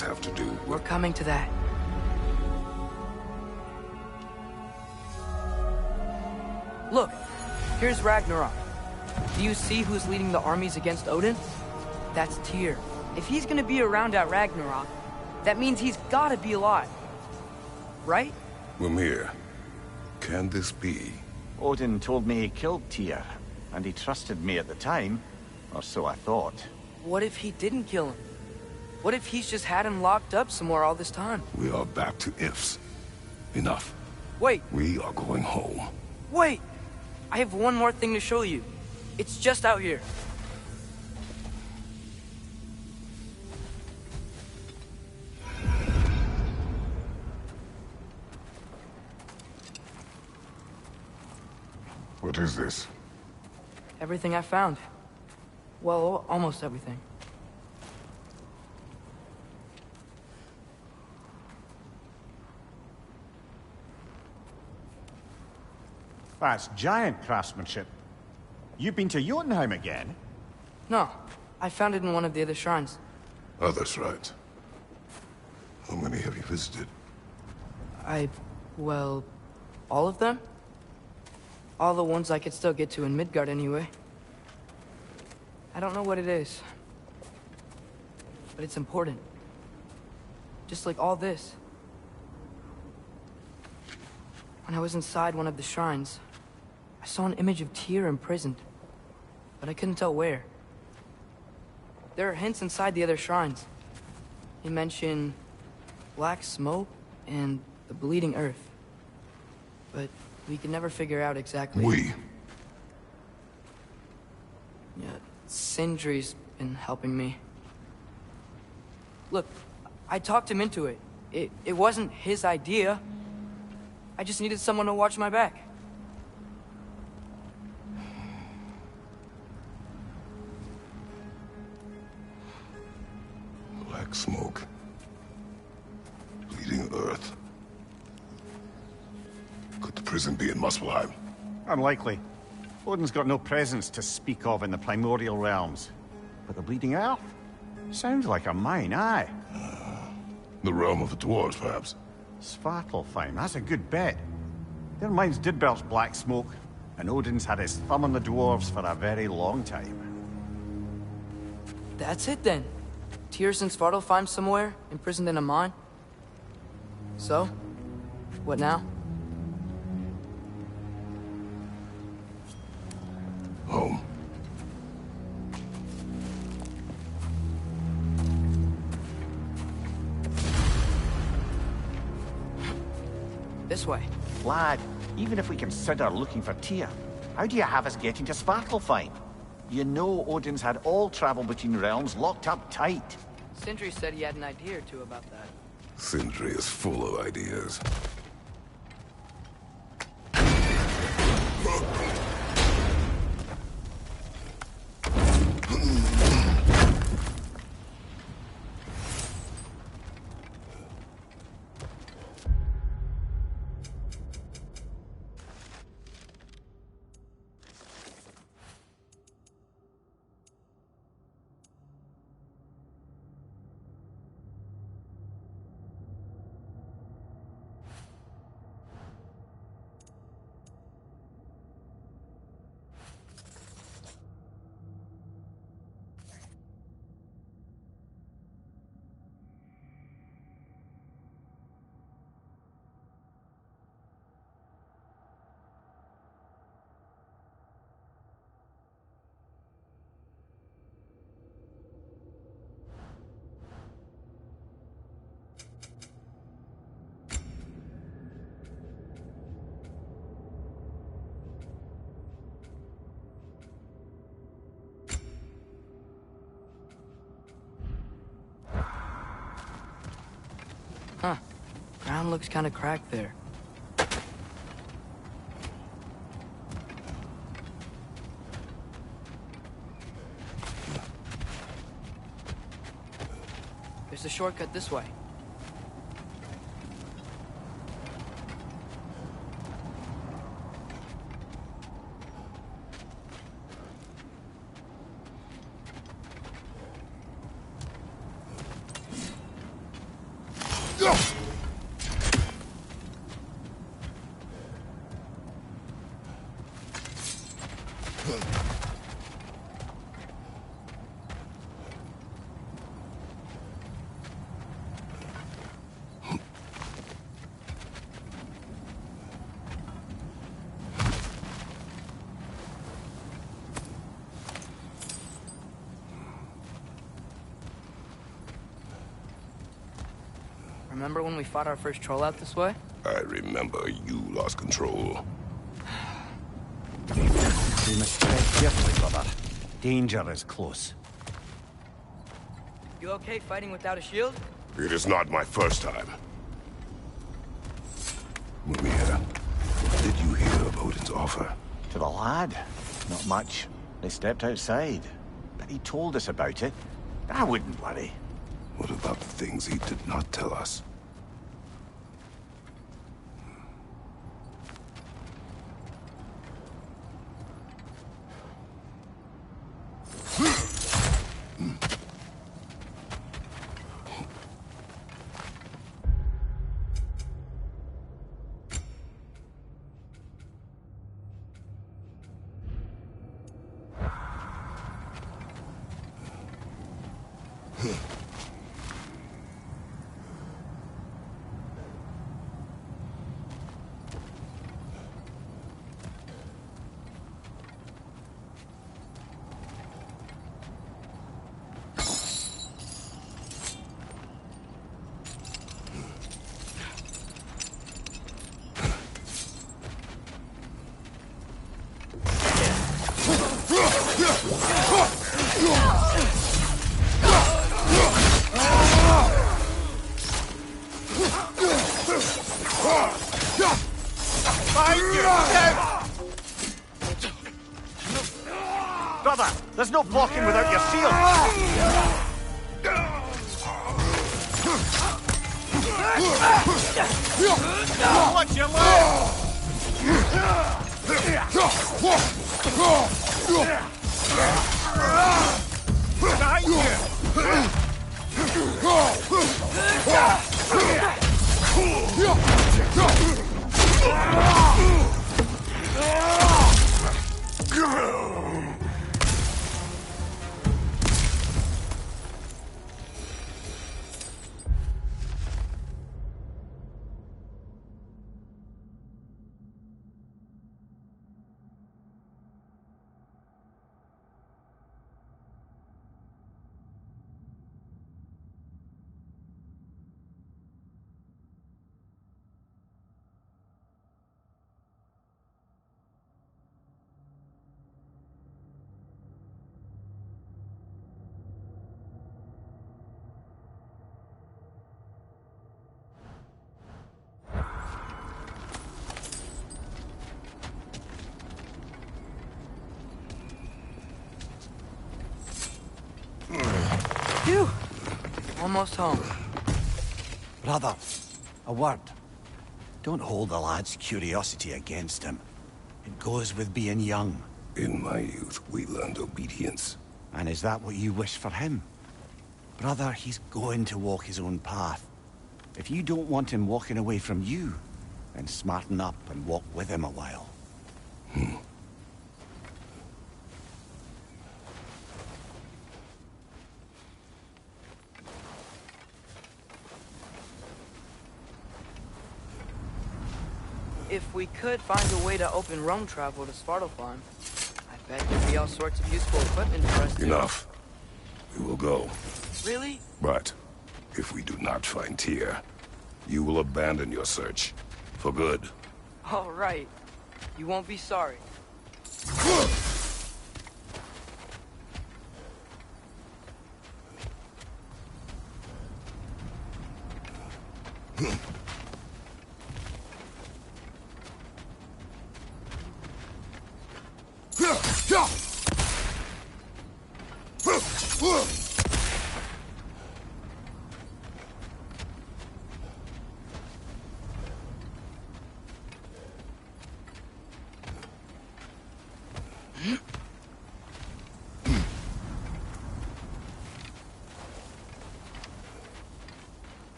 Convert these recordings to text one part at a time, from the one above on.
this have to do with... We're coming to that. Look, here's Ragnarok. Do you see who's leading the armies against Odin? That's Tyr. If he's gonna be around at Ragnarok, that means he's gotta be alive. Right? Mimir, can this be? Odin told me he killed Tyr, and he trusted me at the time, or so I thought. What if he didn't kill him? What if he's just had him locked up somewhere all this time? We are back to ifs. Enough. Wait, We are going home. wait! I have one more thing to show you. It's just out here. What is this? Everything I found. Well, almost everything. That's giant craftsmanship. You've been to Jotunheim again? No, I found it in one of the other shrines. Others, right? How many have you visited? Well, all of them? All the ones I could still get to in Midgard anyway. I don't know what it is. But it's important. Just like all this. When I was inside one of the shrines, I saw an image of Tyr imprisoned. But I couldn't tell where. There are hints inside the other shrines. They mention black smoke and the bleeding earth. But we could never figure out exactly. We? Yeah, Sindri's been helping me. Look, I talked him into it. It wasn't his idea. I just needed someone to watch my back. Black smoke. Bleeding earth. Could the prison be in Muspelheim? Unlikely. Odin's got no presence to speak of in the primordial realms. But the Bleeding Earth? Sounds like a mine, aye. The realm of the dwarves, perhaps? Svartalfheim, that's a good bet. Their mines did belch black smoke, and Odin's had his thumb on the dwarves for a very long time. That's it then. Tyr's in Svartalfheim somewhere, imprisoned in a mine. So, what now? Home. This way. Lad, even if we consider looking for Tyr, how do you have us getting to Svartalfheim? You know Odin's had all travel between realms locked up tight. Sindri said he had an idea or two about that. Sindri is full of ideas. Huh. Ground looks kind of cracked there. There's a shortcut this way. Remember when we fought our first troll out this way? I remember you lost control. We must tread carefully, brother. Danger is close. You okay fighting without a shield? It is not my first time. Mimir, did you hear of Odin's offer? To the lad? Not much. They stepped outside. But he told us about it. I wouldn't worry. What about the things he did not tell us? Brother, there's no blocking without your shield! Watch your leg! Behind Phew! Almost home. Brother, a word. Don't hold the lad's curiosity against him. It goes with being young. In my youth, we learned obedience. And is that what you wish for him? Brother, he's going to walk his own path. If you don't want him walking away from you, then smarten up and walk with him a while. If we could find a way to open roam travel to Svartalfheim, I bet there'd be all sorts of useful equipment for us to... Enough. We will go. Really? But if we do not find Tyr, you will abandon your search. For good. All right. You won't be sorry.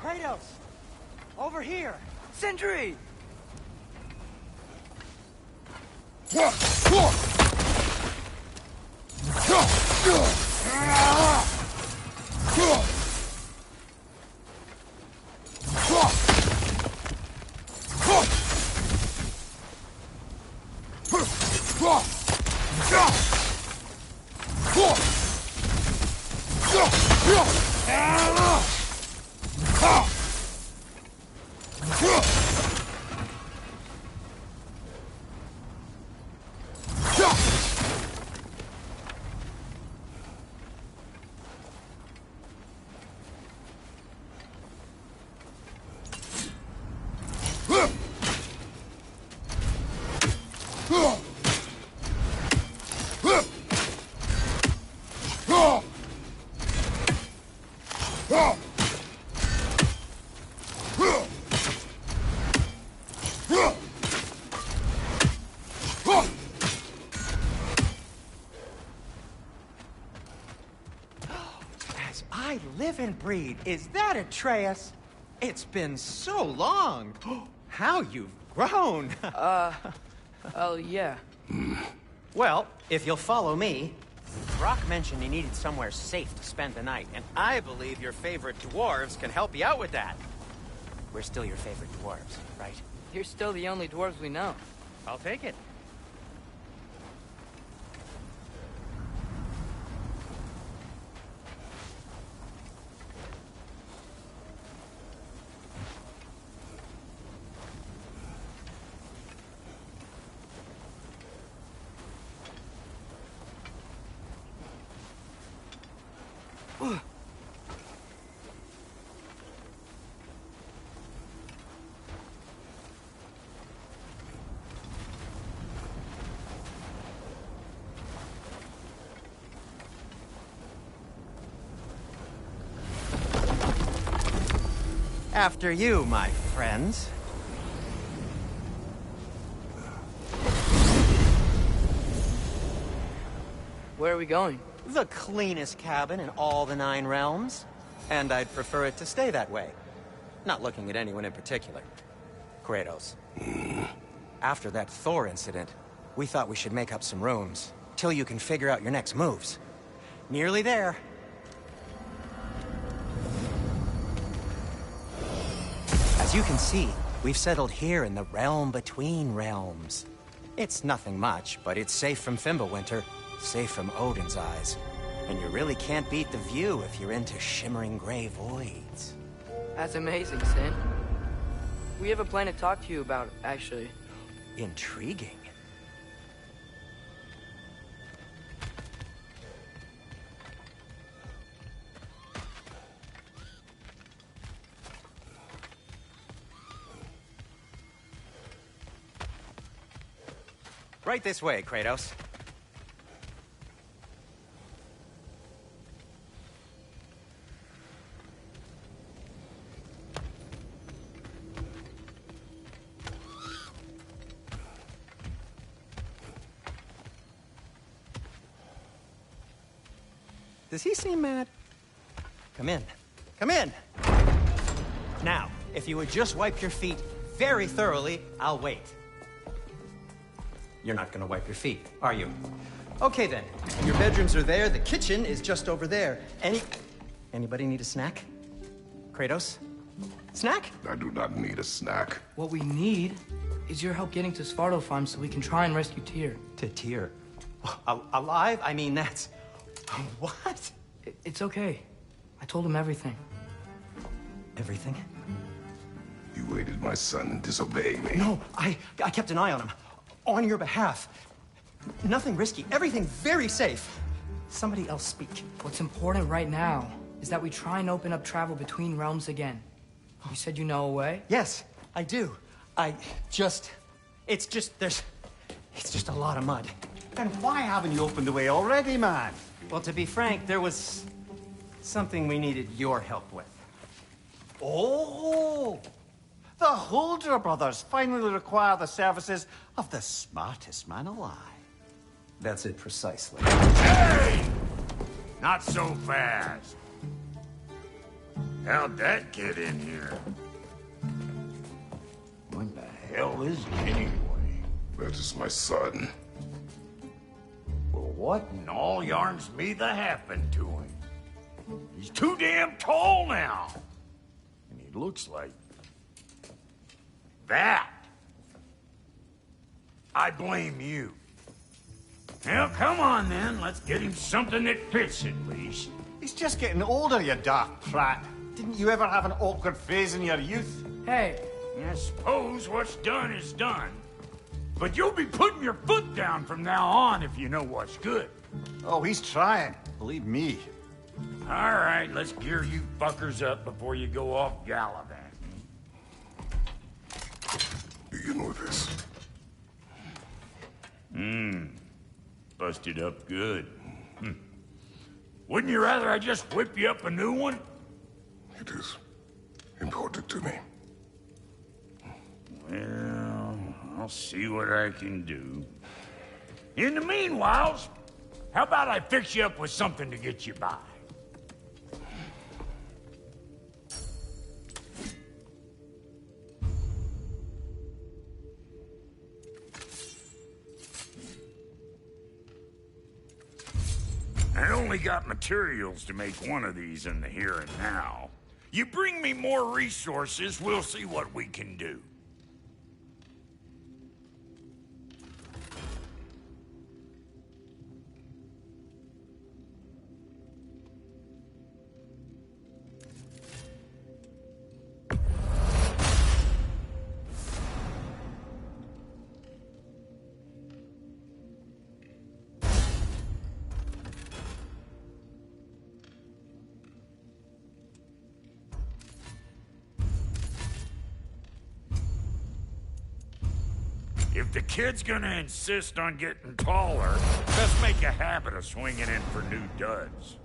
Kratos! Over here! Sentry! As I live and breathe, is that Atreus? It's been so long. How you've grown. Oh, yeah. Well, if you'll follow me, Brock mentioned he needed somewhere safe to spend the night, and I believe your favorite dwarves can help you out with that. We're still your favorite dwarves, right? You're still the only dwarves we know. I'll take it. After you, my friends. Where are we going? The cleanest cabin in all the 9 realms. And I'd prefer it to stay that way. Not looking at anyone in particular. Kratos. After that Thor incident, we thought we should make up some rooms, till you can figure out your next moves. Nearly there. As you can see, we've settled here in the realm between realms. It's nothing much, but it's safe from Fimbulwinter, safe from Odin's eyes. And you really can't beat the view if you're into shimmering gray voids. That's amazing, Sin. We have a plan to talk to you about, actually. Intriguing. Right this way, Kratos. Does he seem mad? Come in. Come in! Now, if you would just wipe your feet very thoroughly, I'll wait. You're not gonna wipe your feet, are you? Okay then. Your bedrooms are there, the kitchen is just over there. Anybody need a snack? Kratos? Snack? I do not need a snack. What we need is your help getting to Svartalfheim so we can try and rescue Tyr. To Tyr? Alive? I mean, that's... What? It's okay. I told him everything. Everything? You aided my son in disobeying me. No, I kept an eye on him. On your behalf. Nothing risky. Everything very safe. Somebody else speak. What's important right now is that we try and open up travel between realms again. You said you know a way? Yes, I do. It's just a lot of mud. Then why haven't you opened the way already, man? Well, to be frank, there was something we needed your help with. Oh! The Holder brothers finally require the services of the smartest man alive. That's it precisely. Hey! Not so fast. How'd that get in here? hell is he anyway? That is my son. Well, what in all yarns me the happened to him? He's too damn tall now. And he looks like... that. I blame you. Well, come on then. Let's get him something that fits at least. He's just getting older, you dark prat. Didn't you ever have an awkward phase in your youth? Hey, I suppose what's done is done. But you'll be putting your foot down from now on if you know what's good. Oh, he's trying. Believe me. All right, let's gear you fuckers up before you go off gallivanting. Begin with this. Busted up good. Wouldn't you rather I just whip you up a new one? It is important to me. Well, I'll see what I can do. In the meanwhile, how about I fix you up with something to get you by? I only got materials to make one of these in the here and now. You bring me more resources, we'll see what we can do. If the kid's gonna insist on getting taller, let's make a habit of swinging in for new duds.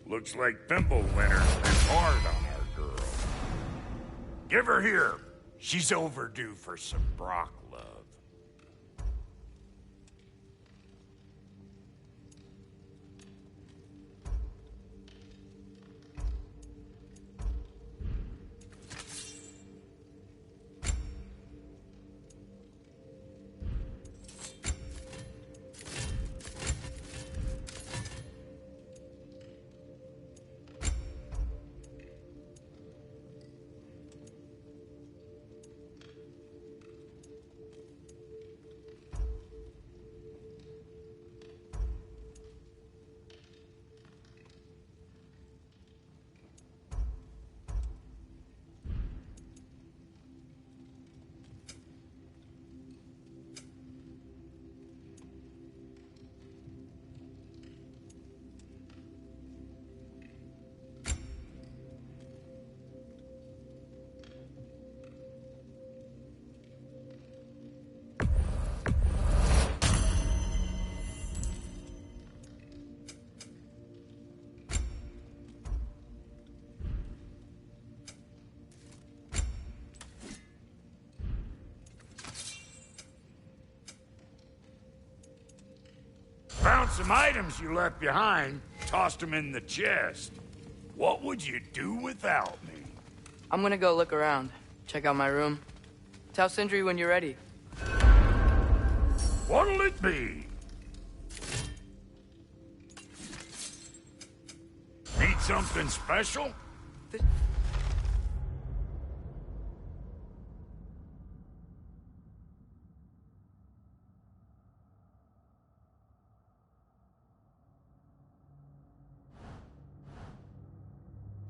Looks like Thimblewinter's been hard on our girl. Give her here. She's overdue for some Brock love. found some items you left behind, tossed them in the chest. What would you do without me? I'm gonna go look around. Check out my room. Tell Sindri when you're ready. What'll it be? Need something special?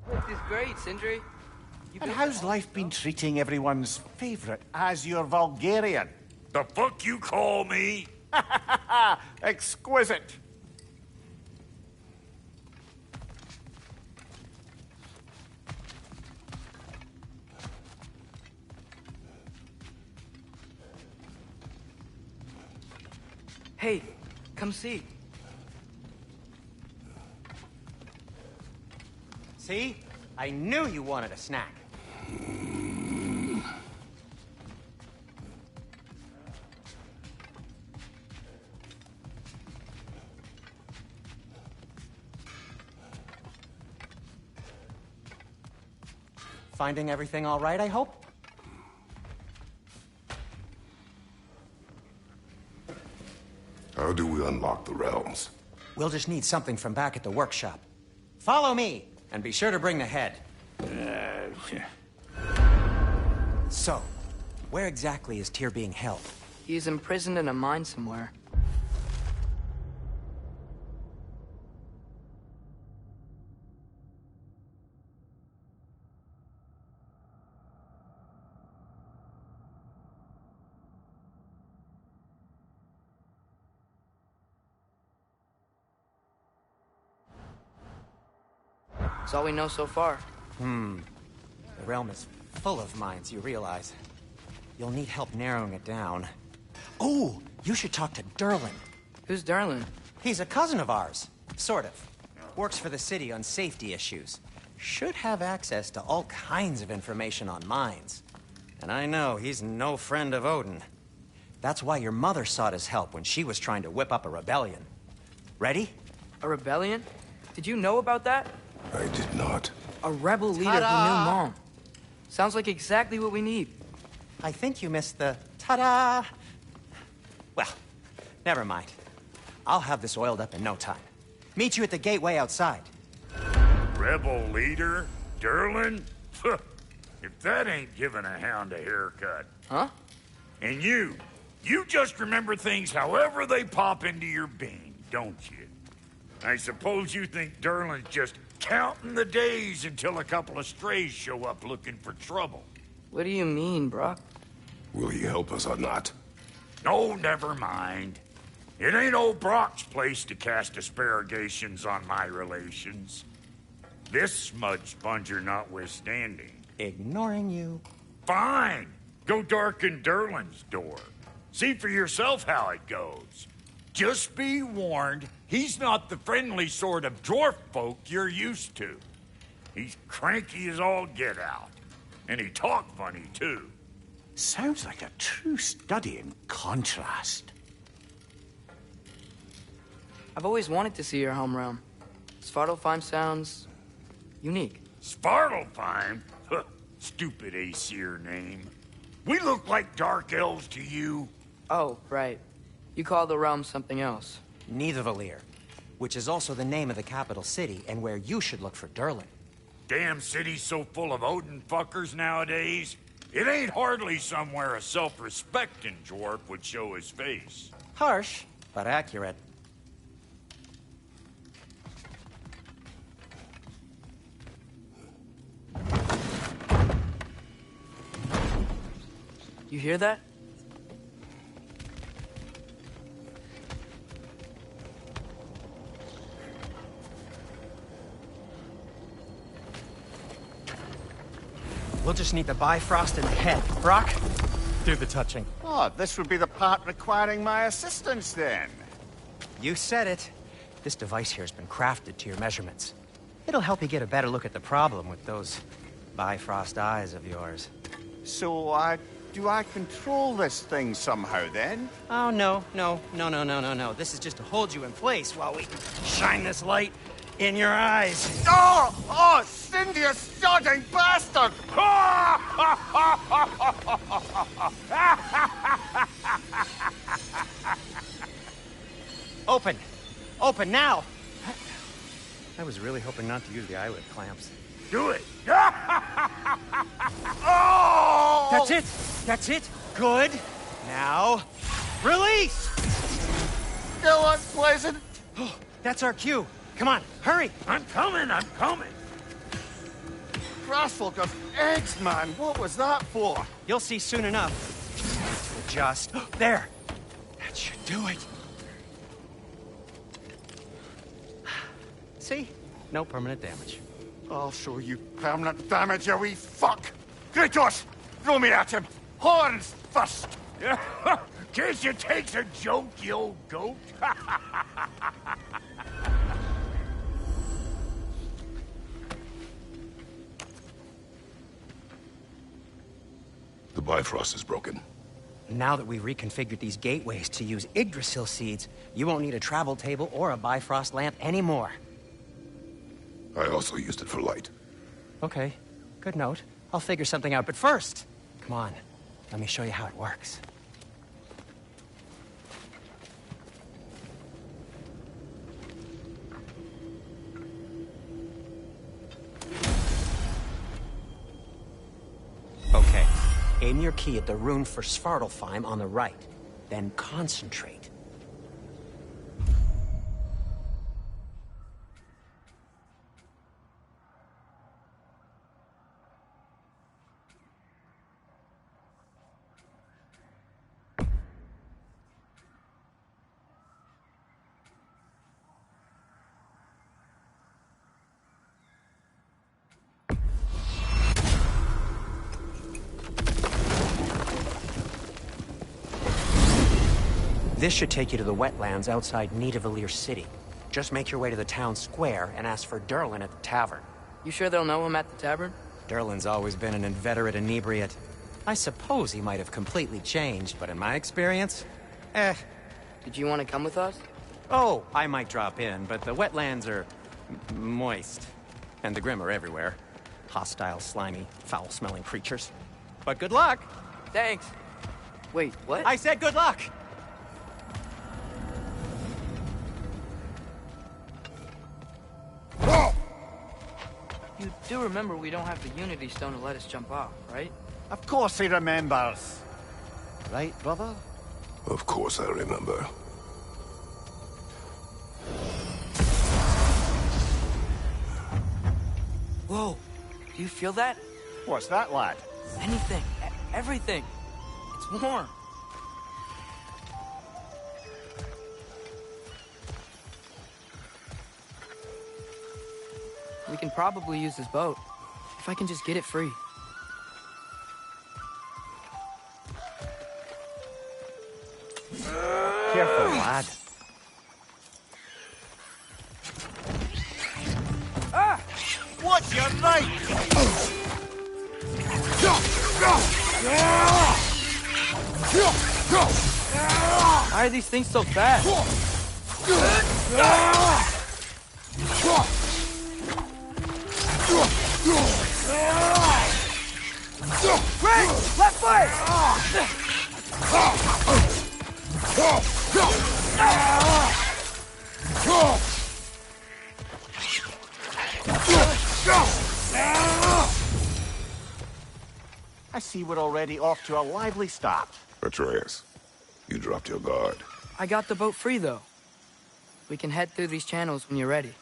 This is great, Sindri. And how's life been treating everyone's favorite Azure Vulgarian? The fuck you call me? Exquisite. Hey, come see. See? I knew you wanted a snack. Finding everything all right, I hope? How do we unlock the realms? We'll just need something from back at the workshop. Follow me, and be sure to bring the head. So, where exactly is Tyr being held? He's imprisoned in a mine somewhere. That's all we know so far. The realm is full of mines, you realize. You'll need help narrowing it down. Oh, you should talk to Derlin. Who's Darlin? He's a cousin of ours. Sort of. Works for the city on safety issues. Should have access to all kinds of information on mines. And I know he's no friend of Odin. That's why your mother sought his help when she was trying to whip up a rebellion. Ready? A rebellion? Did you know about that? I did not. A rebel leader who knew Mom. Sounds like exactly what we need. I think you missed the ta-da. Well, never mind. I'll have this oiled up in no time. Meet you at the gateway outside. Rebel leader? Derlin? If that ain't giving a hound a haircut. Huh? And you just remember things however they pop into your bean, don't you? I suppose you think Derlin's just counting the days until a couple of strays show up looking for trouble. What do you mean, Brock? Will he help us or not? No, never mind. It ain't old Brock's place to cast asparagations on my relations. This smudge sponger notwithstanding. Ignoring you. Fine. Go darken Derlin's door. See for yourself how it goes. Just be warned, he's not the friendly sort of dwarf folk you're used to. He's cranky as all get out. And he talk funny, too. Sounds like a true study in contrast. I've always wanted to see your home realm. Svartalfheim sounds unique. Svartalfheim? Huh, stupid Aesir name. We look like dark elves to you. Oh, right. You call the realm something else. Nidavellir, which is also the name of the capital city and where you should look for Derlin. Damn city's so full of Odin fuckers nowadays. It ain't hardly somewhere a self-respecting dwarf would show his face. Harsh, but accurate. You hear that? We'll just need the Bifrost in the head. Brock, do the touching. Oh, this would be the part requiring my assistance then. You said it. This device here has been crafted to your measurements. It'll help you get a better look at the problem with those Bifrost eyes of yours. So I Do I control this thing somehow, then? Oh, no. This is just to hold you in place while we shine this light in your eyes. Oh! Oh, Cindy, you sodding bastard! Open! Open now! I was really hoping not to use the eyelid clamps. Do it. Oh! That's it! That's it! Good! Now, release! Still unpleasant. Oh, that's our cue. Come on, hurry! I'm coming. Grassful of eggs, man. What was that for? You'll see soon enough. Just... there! That should do it. See? No permanent damage. I'll show you permanent damage, you wee fuck. Kratos, throw me at him. Horns first. Guess you takes a joke, you old goat. The Bifrost is broken. Now that we've reconfigured these gateways to use Yggdrasil seeds, you won't need a travel table or a Bifrost lamp anymore. I also used it for light. Okay, good note. I'll figure something out, but first, come on, let me show you how it works. Okay, aim your key at the rune for Svartalfheim on the right, then concentrate. This should take you to the wetlands outside Nidavellir City. Just make your way to the town square and ask for Durlin at the tavern. You sure they'll know him at the tavern? Durlin's always been an inveterate inebriate. I suppose he might have completely changed, but in my experience, Did you want to come with us? Oh, I might drop in, but the wetlands are moist. And the Grim are everywhere. Hostile, slimy, foul-smelling creatures. But good luck! Thanks. Wait, what? I said good luck! You do remember we don't have the Unity Stone to let us jump off, right? Of course he remembers. Right, brother? Of course I remember. Whoa, do you feel that? What's that, lad? Anything, everything. It's warm. We can probably use this boat, if I can just get it free. Careful, lad. Ah! What's your right? Why are these things so fast? Quick! Left foot! I see we're already off to a lively start. Atreus, you dropped your guard. I got the boat free, though. We can head through these channels when you're ready.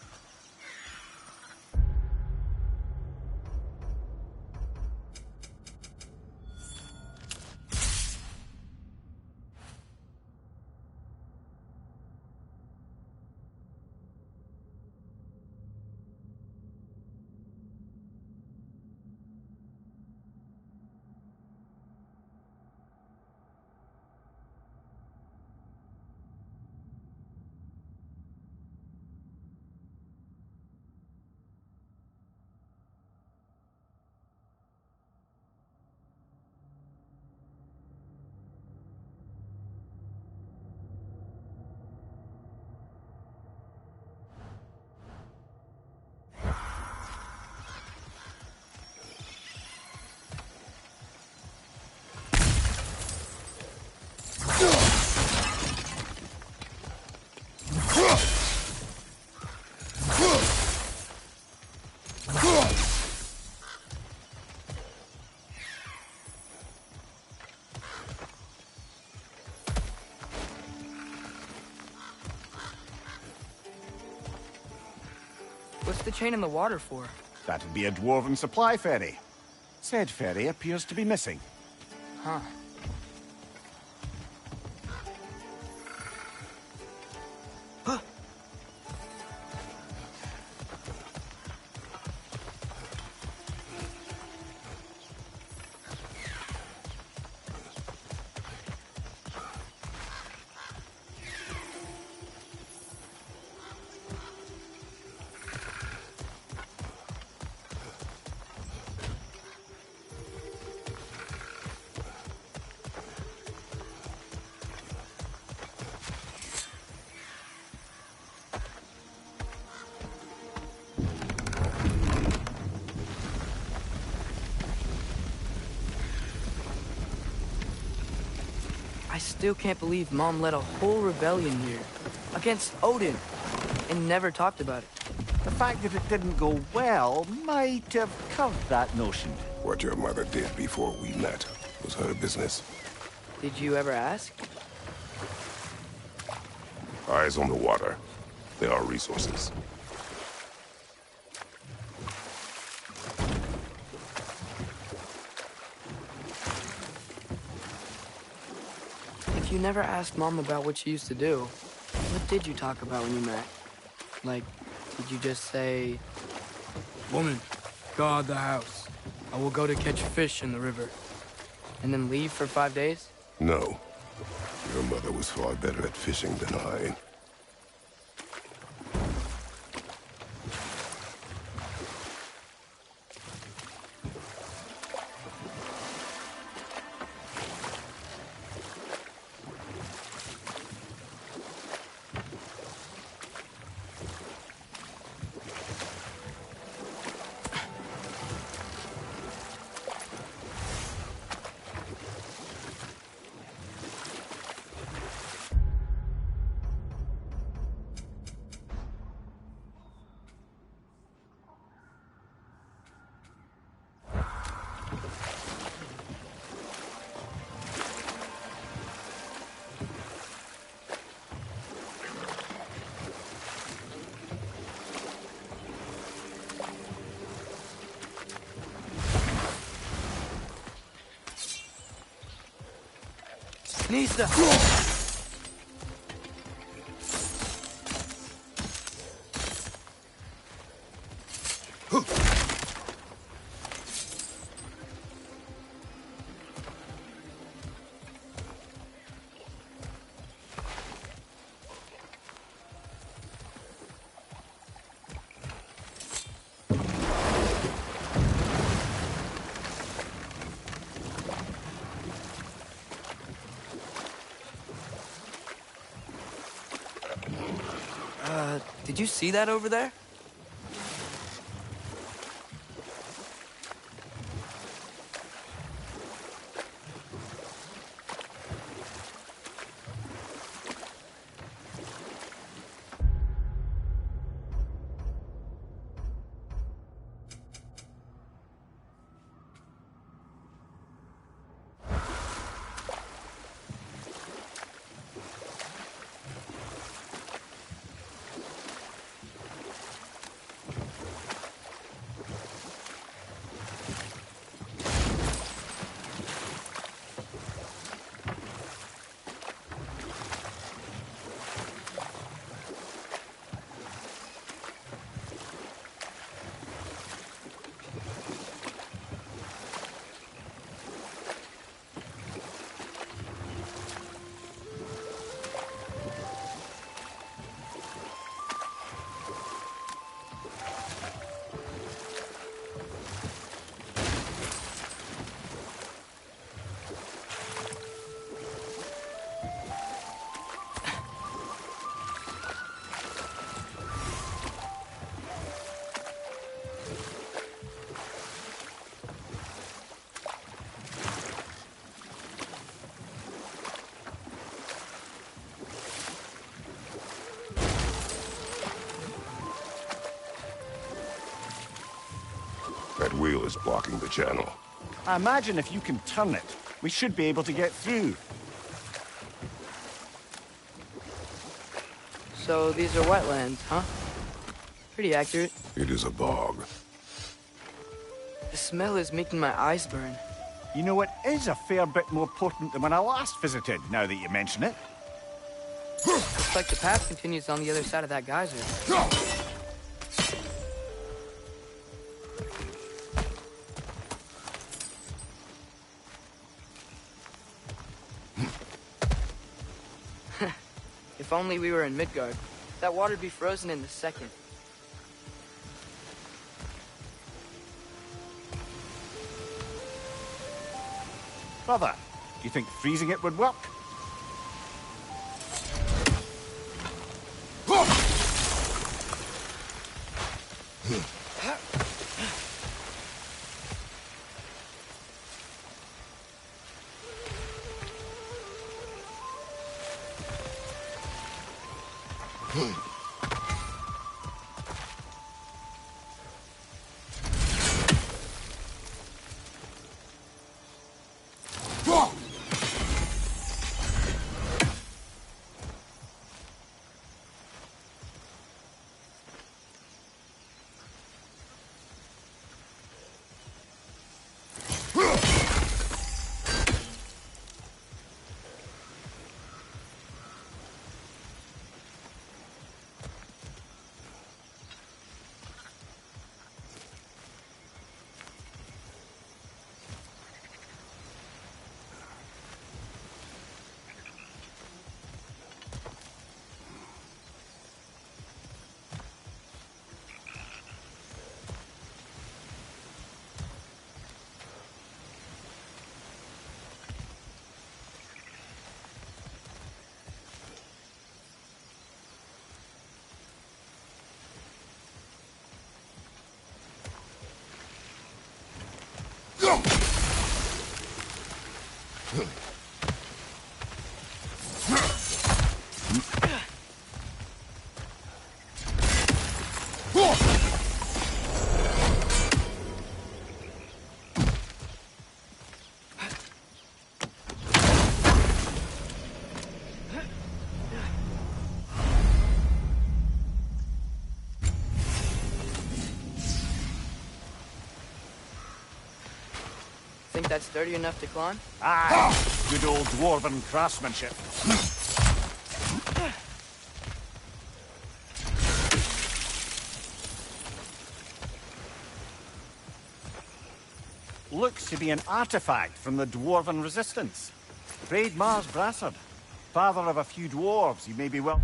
the chain in the water for? That'd be a dwarven supply ferry. Said ferry appears to be missing. Huh. I still can't believe Mom led a whole rebellion here. Against Odin. And never talked about it. The fact that it didn't go well might have curved that notion. What your mother did before we met was her business. Did you ever ask? Eyes on the water. There are resources. If you never asked Mom about what she used to do, what did you talk about when you met? Like, did you just say, "Woman, guard the house. I will go to catch fish in the river," and then leave for 5 days? No. Your mother was far better at fishing than I. Nista! Did you see that over there? That wheel is blocking the channel. I imagine if you can turn it, we should be able to get through. So these are wetlands, huh? pretty accurate. It is a bog. The smell is making my eyes burn. You know, it is a fair bit more potent than when I last visited, now that you mention it. Looks like the path continues on the other side of that geyser. If only we were in Midgard. That water'd be frozen in a second. Brother, do you think freezing it would work? Think that's sturdy enough to climb? Aye, good old dwarven craftsmanship. Looks to be an artifact from the dwarven resistance. Braid Mars Brassard, father of a few dwarves, you may be well...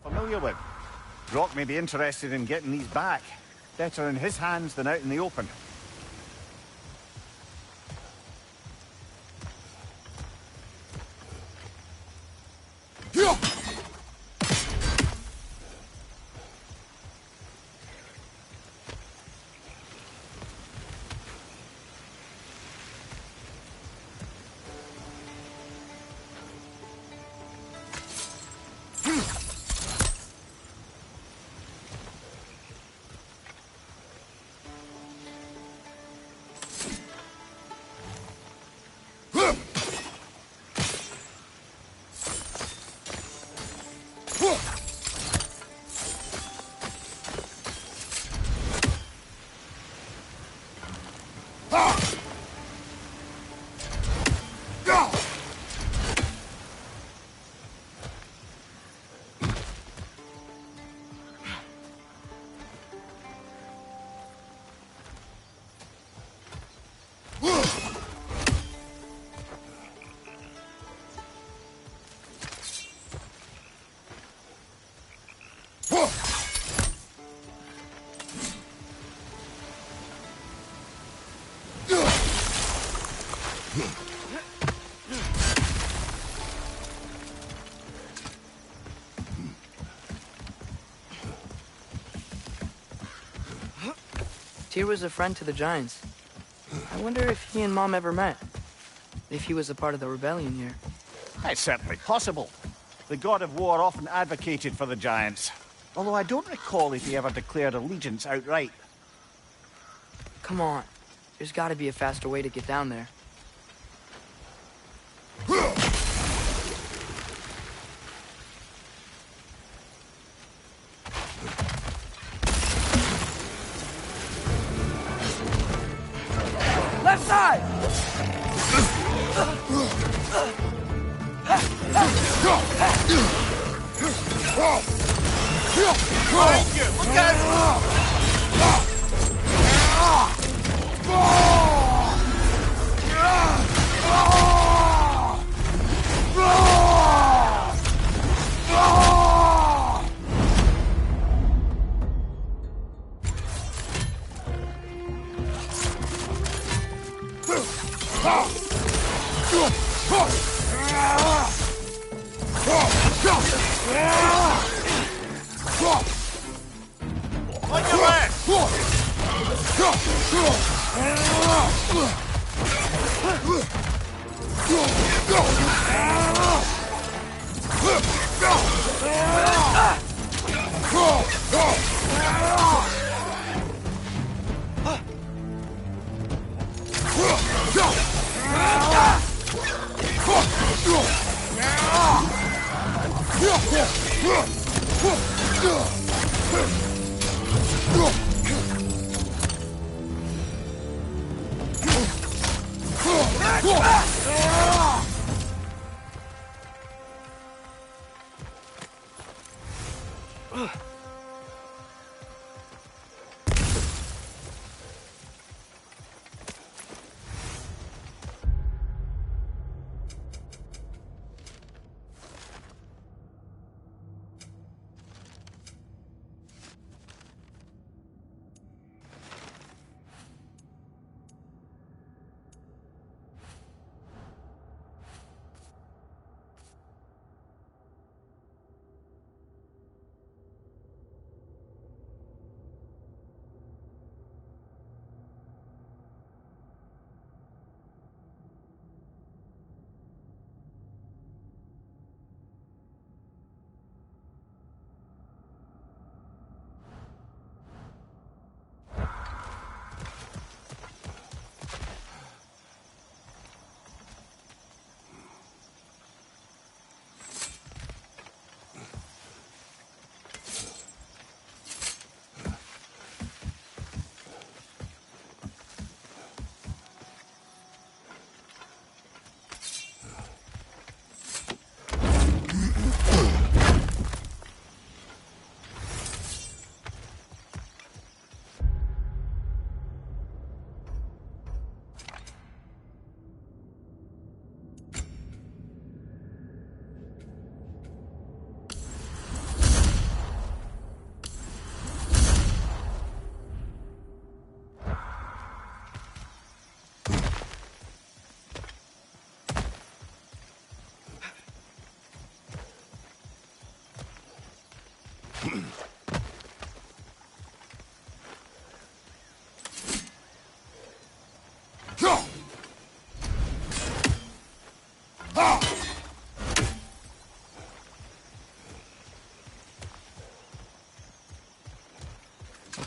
familiar with. Brock may be interested in getting these back. Better in his hands than out in the open. Tyr was a friend to the Giants. I wonder if he and Mom ever met. If he was a part of the rebellion here. It's certainly possible. The god of war often advocated for the Giants. Although I don't recall if he ever declared allegiance outright. Come on. There's gotta be a faster way to get down there. Left side! Look out! On your left!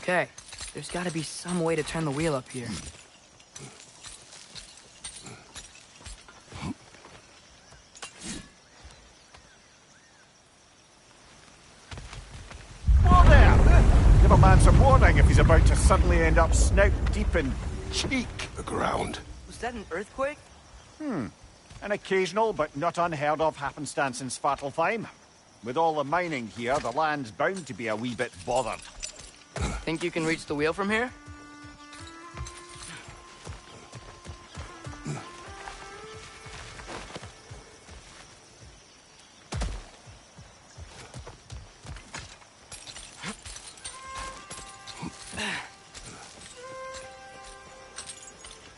Okay, there's gotta be some way to turn the wheel up here. Whoa there! Give a man some warning if he's about to suddenly end up snout deep in cheek. The ground. Was that an earthquake? An occasional but not unheard of happenstance in Svartalfheim. With all the mining here, the land's bound to be a wee bit bothered. Think you can reach the wheel from here?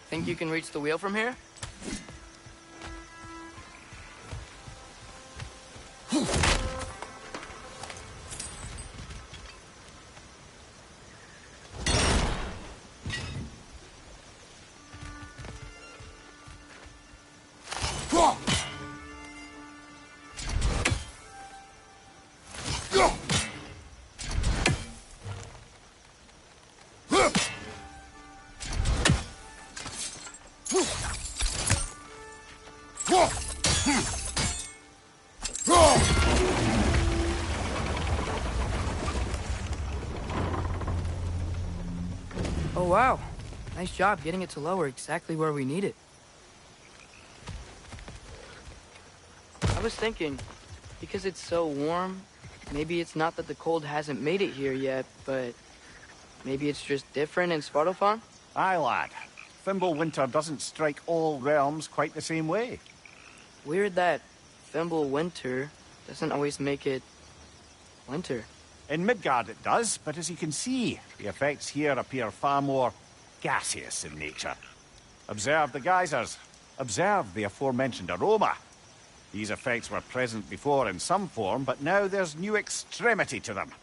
Think you can reach the wheel from here? Oh, wow. Nice job getting it to lower exactly where we need it. I was thinking, because it's so warm, maybe it's not that the cold hasn't made it here yet, but maybe it's just different in Svartalfheim? Aye, lad. Winter doesn't strike all realms quite the same way. Weird that Winter doesn't always make it winter. In Midgard it does, but as you can see, the effects here appear far more gaseous in nature. Observe the geysers. Observe the aforementioned aroma. These effects were present before in some form, but now there's new extremity to them.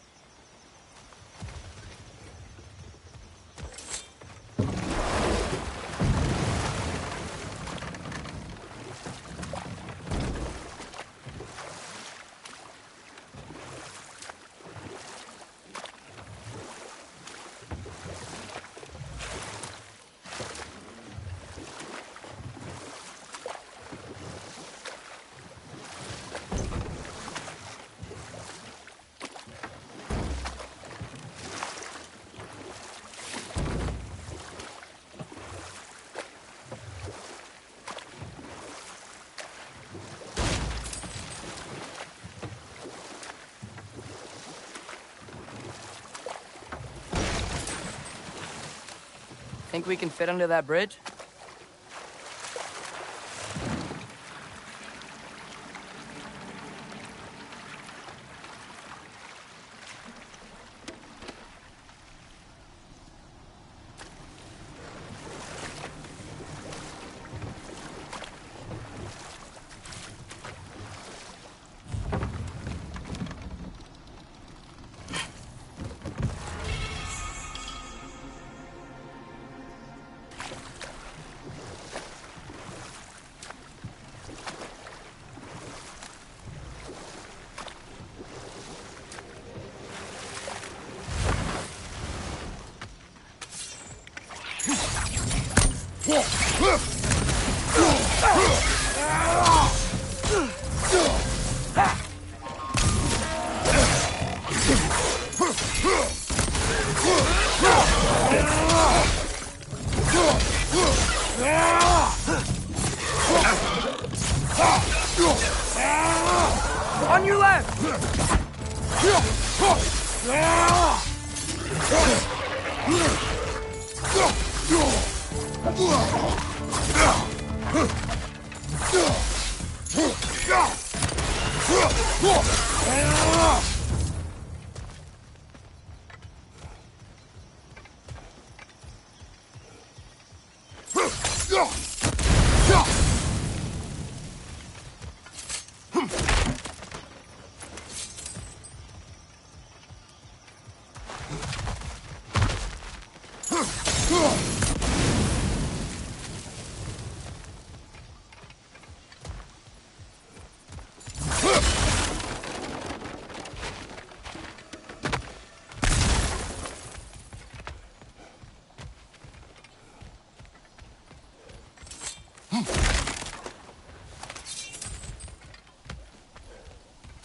Think we can fit under that bridge? On your left!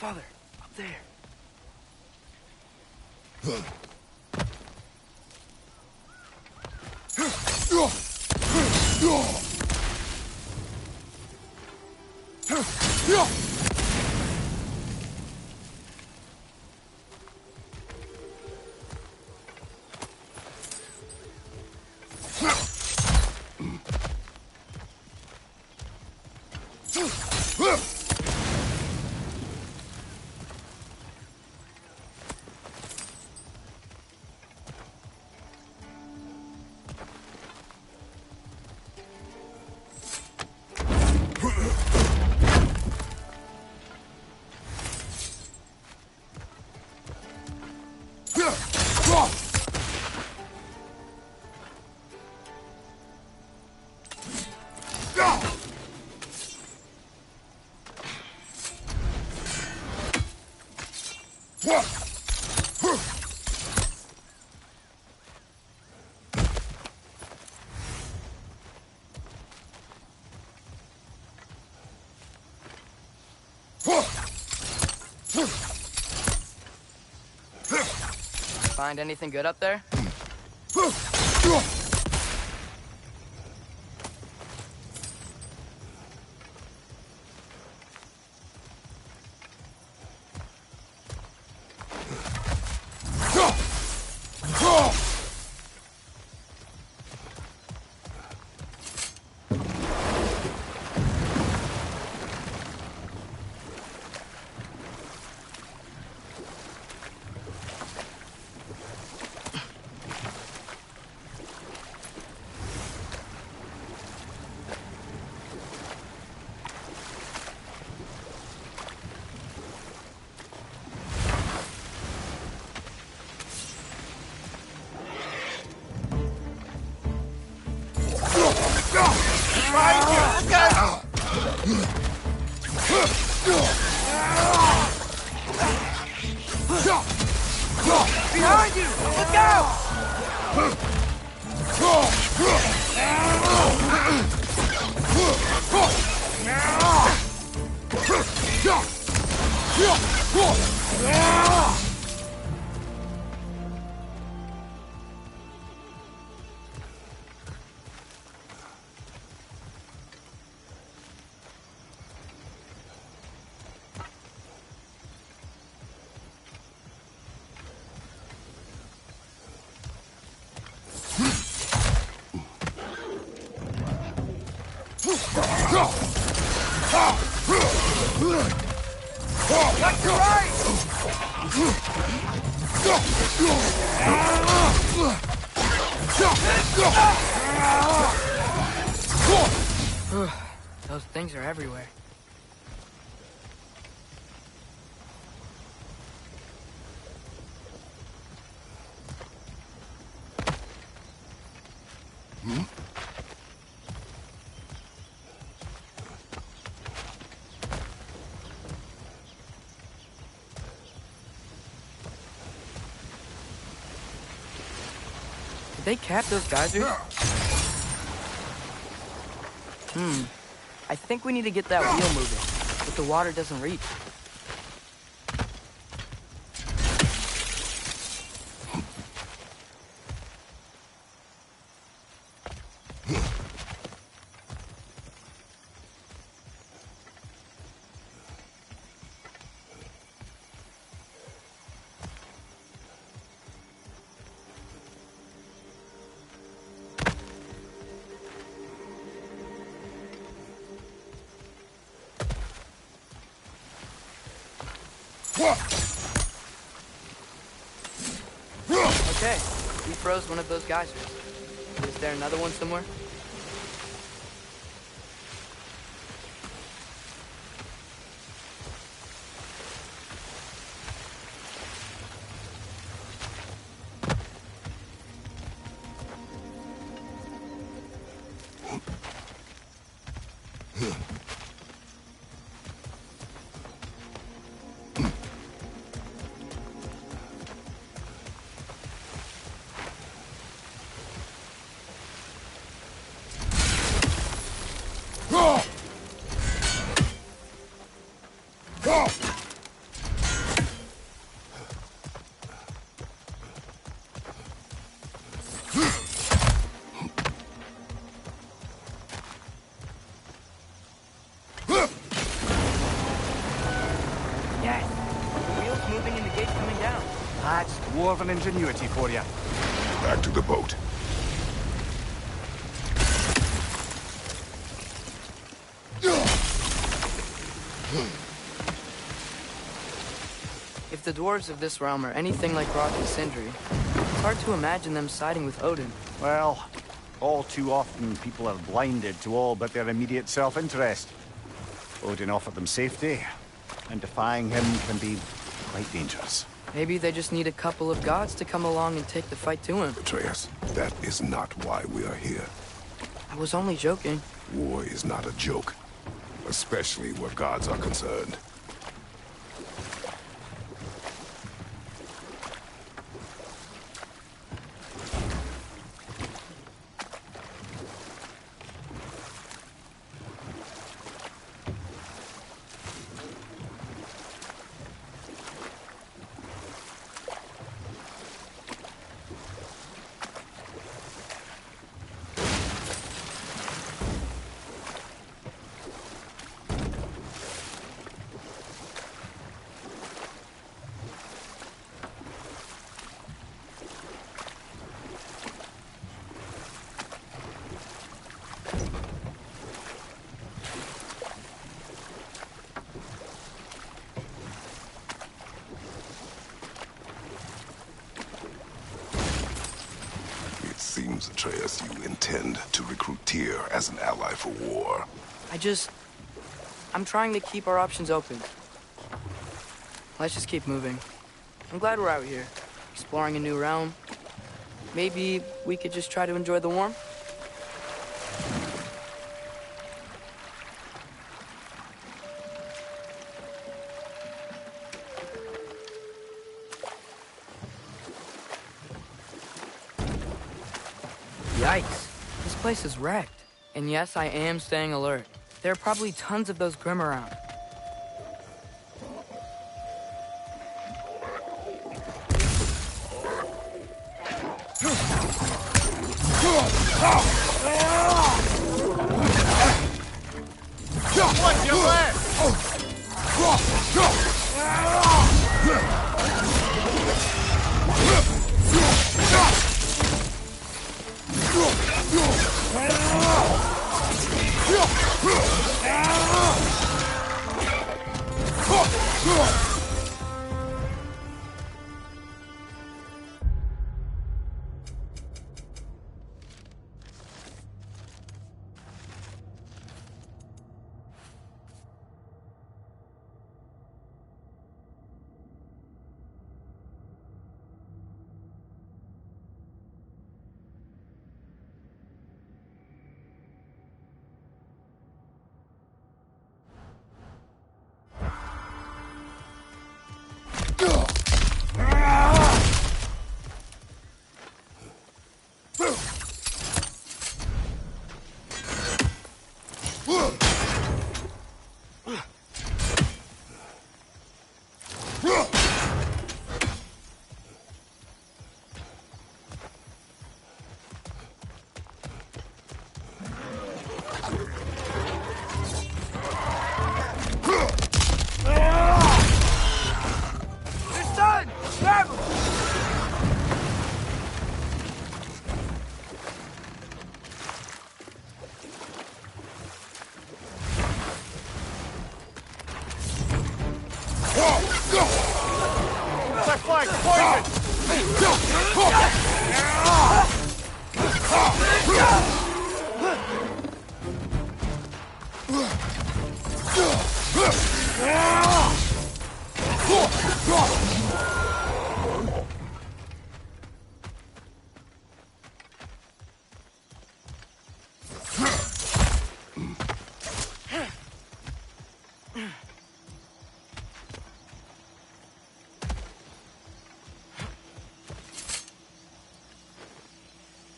Father, up there. Find anything good up there? Behind you! Look out! Left to right! Those things are everywhere. Did they cap those geysers? I think we need to get that wheel moving, but the water doesn't reach. Okay, we froze one of those geysers. Is there another one somewhere? Yes! The wheel's moving and the gate's coming down. That's dwarven ingenuity for you. Back to the boat. If the dwarves of this realm are anything like Rock and Sindri, it's hard to imagine them siding with Odin. Well, all too often people are blinded to all but their immediate self-interest. Odin offered them safety, and defying him can be quite dangerous. Maybe they just need a couple of gods to come along and take the fight to him. Atreus, that is not why we are here. I was only joking. War is not a joke, especially where gods are concerned. seems, Atreus, you intend to recruit Tyr as an ally for war. I'm trying to keep our options open. Let's just keep moving. I'm glad we're out here, exploring a new realm. Maybe we could just try to enjoy the warmth? Yikes. This place is wrecked. And yes, I am staying alert. There are probably tons of those Grim around. What's your left?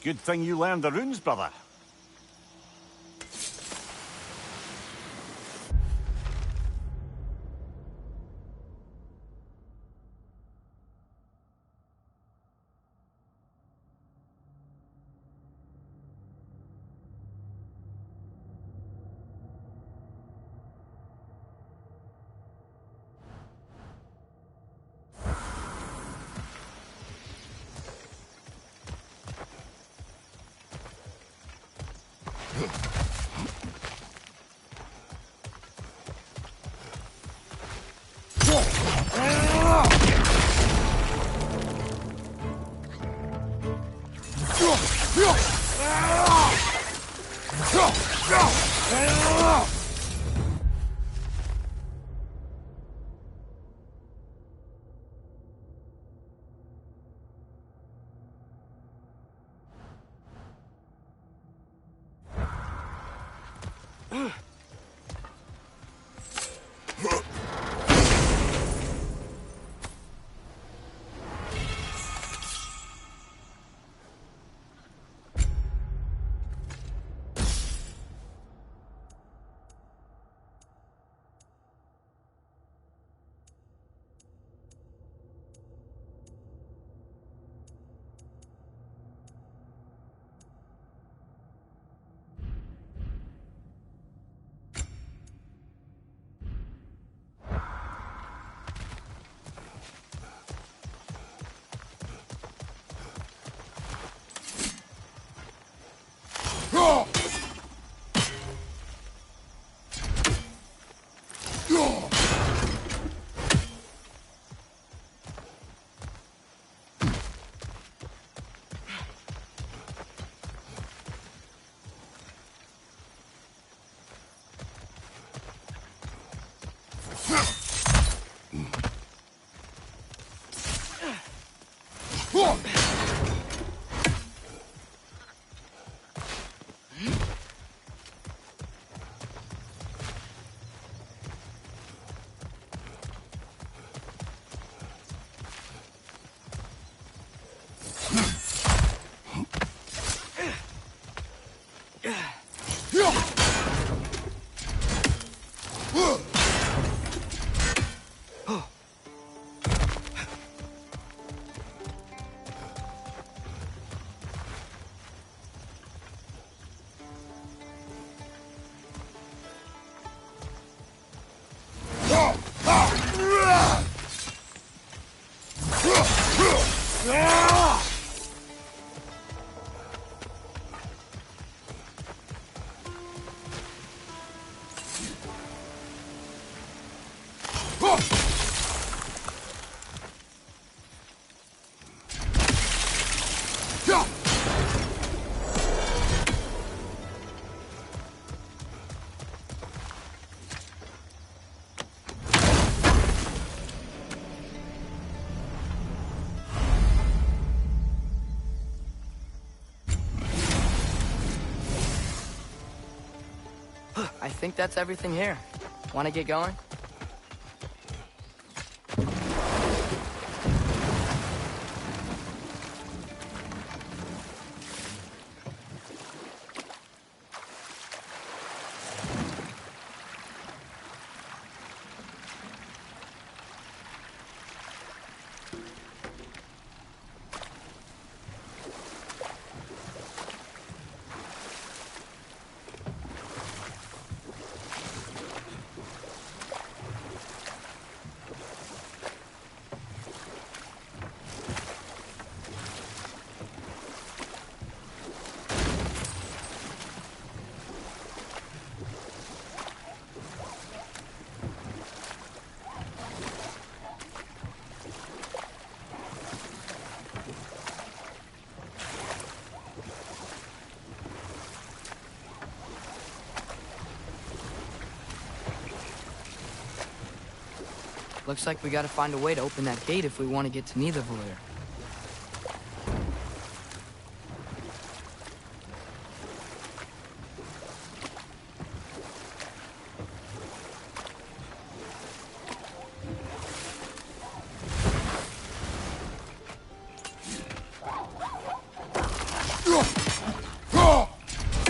Good thing you learned the runes, brother. I think that's everything here. Want to get going? Looks like we gotta find a way to open that gate if we want to get to Nidavellir.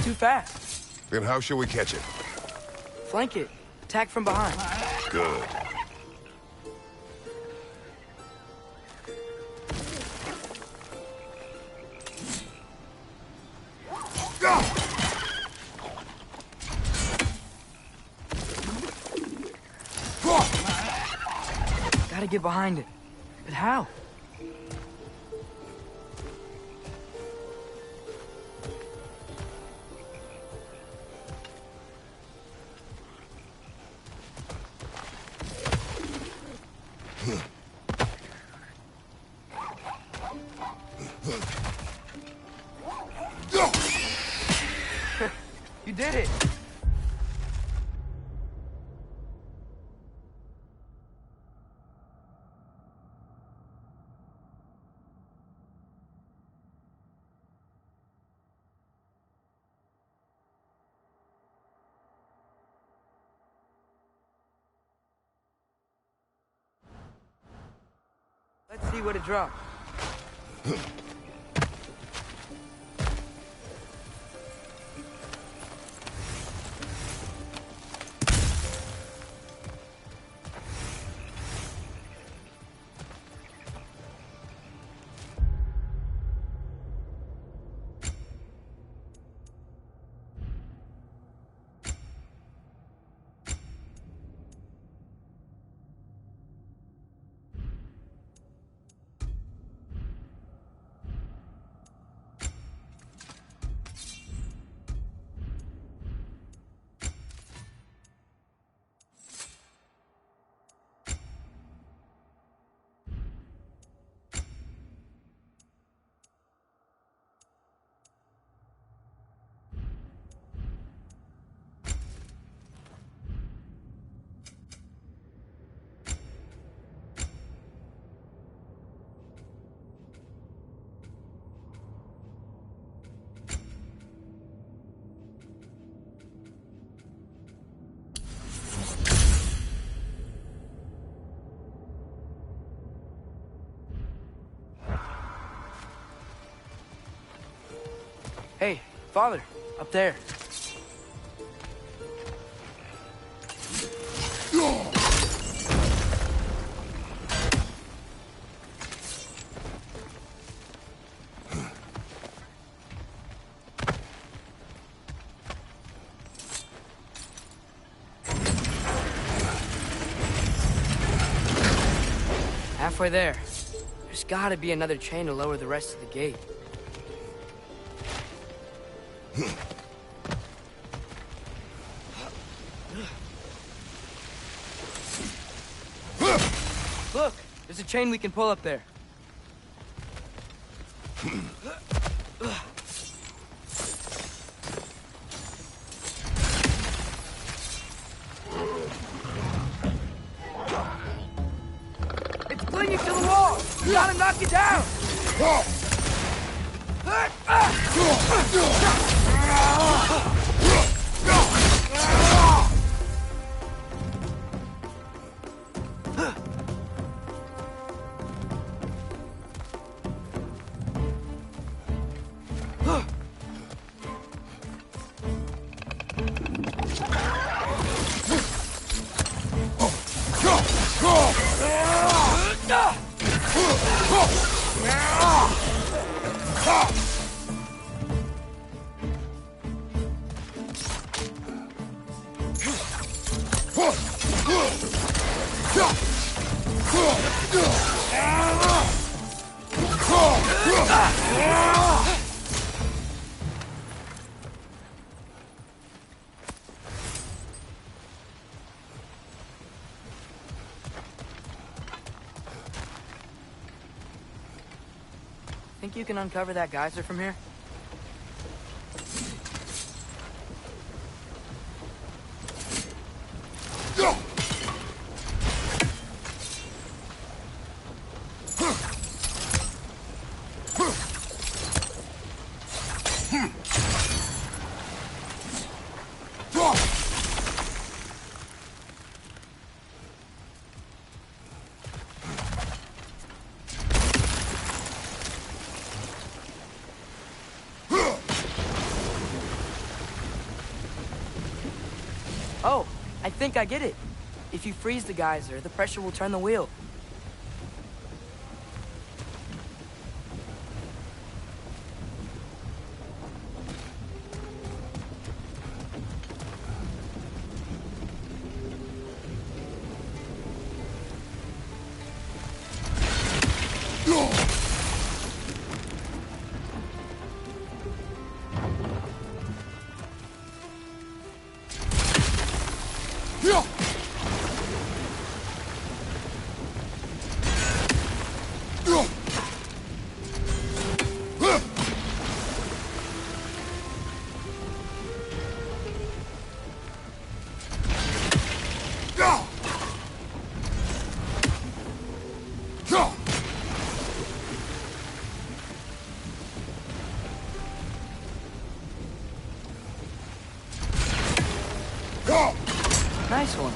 Too fast. Then how shall we catch it? Flank it. Attack from behind. Good. Gotta get behind it. But how? You did it! Let's see what it drops. Hey, Father, up there. Halfway there. There's gotta be another chain to lower the rest of the gate. Look, there's a chain we can pull up there. It's clinging to the wall! You gotta knock it down! Think you can uncover that geyser from here? Oh, I think I get it. If you freeze the geyser, the pressure will turn the wheel. Nice one.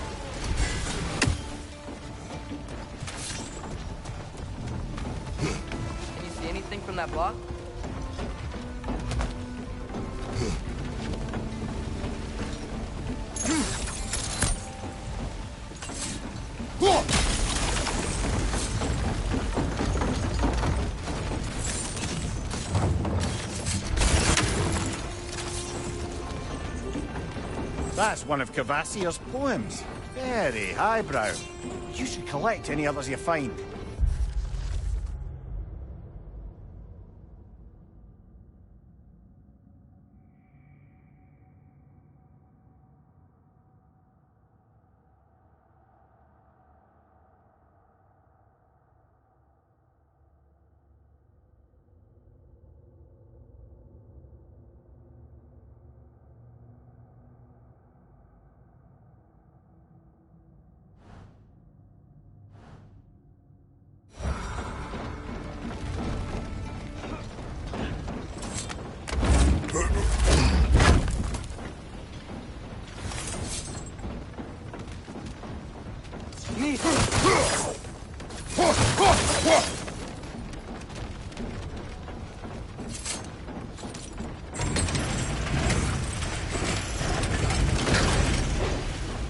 Can you see anything from that block? That's one of Cavassier's poems. Very highbrow. You should collect any others you find.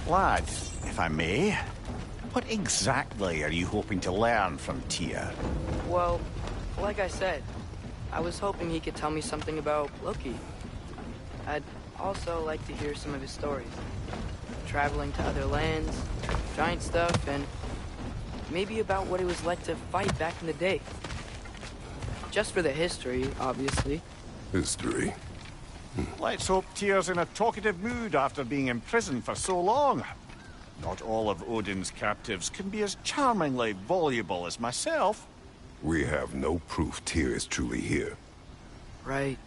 Lad, if I may, what exactly are you hoping to learn from Tyr? Well, like I said, I was hoping he could tell me something about Loki. I'd also like to hear some of his stories. Traveling to other lands, giant stuff, and maybe about what it was like to fight back in the day. Just for the history, obviously. History. Let's hope Tyr's in a talkative mood after being imprisoned for so long. Not all of Odin's captives can be as charmingly voluble as myself. We have no proof Tyr is truly here. Right.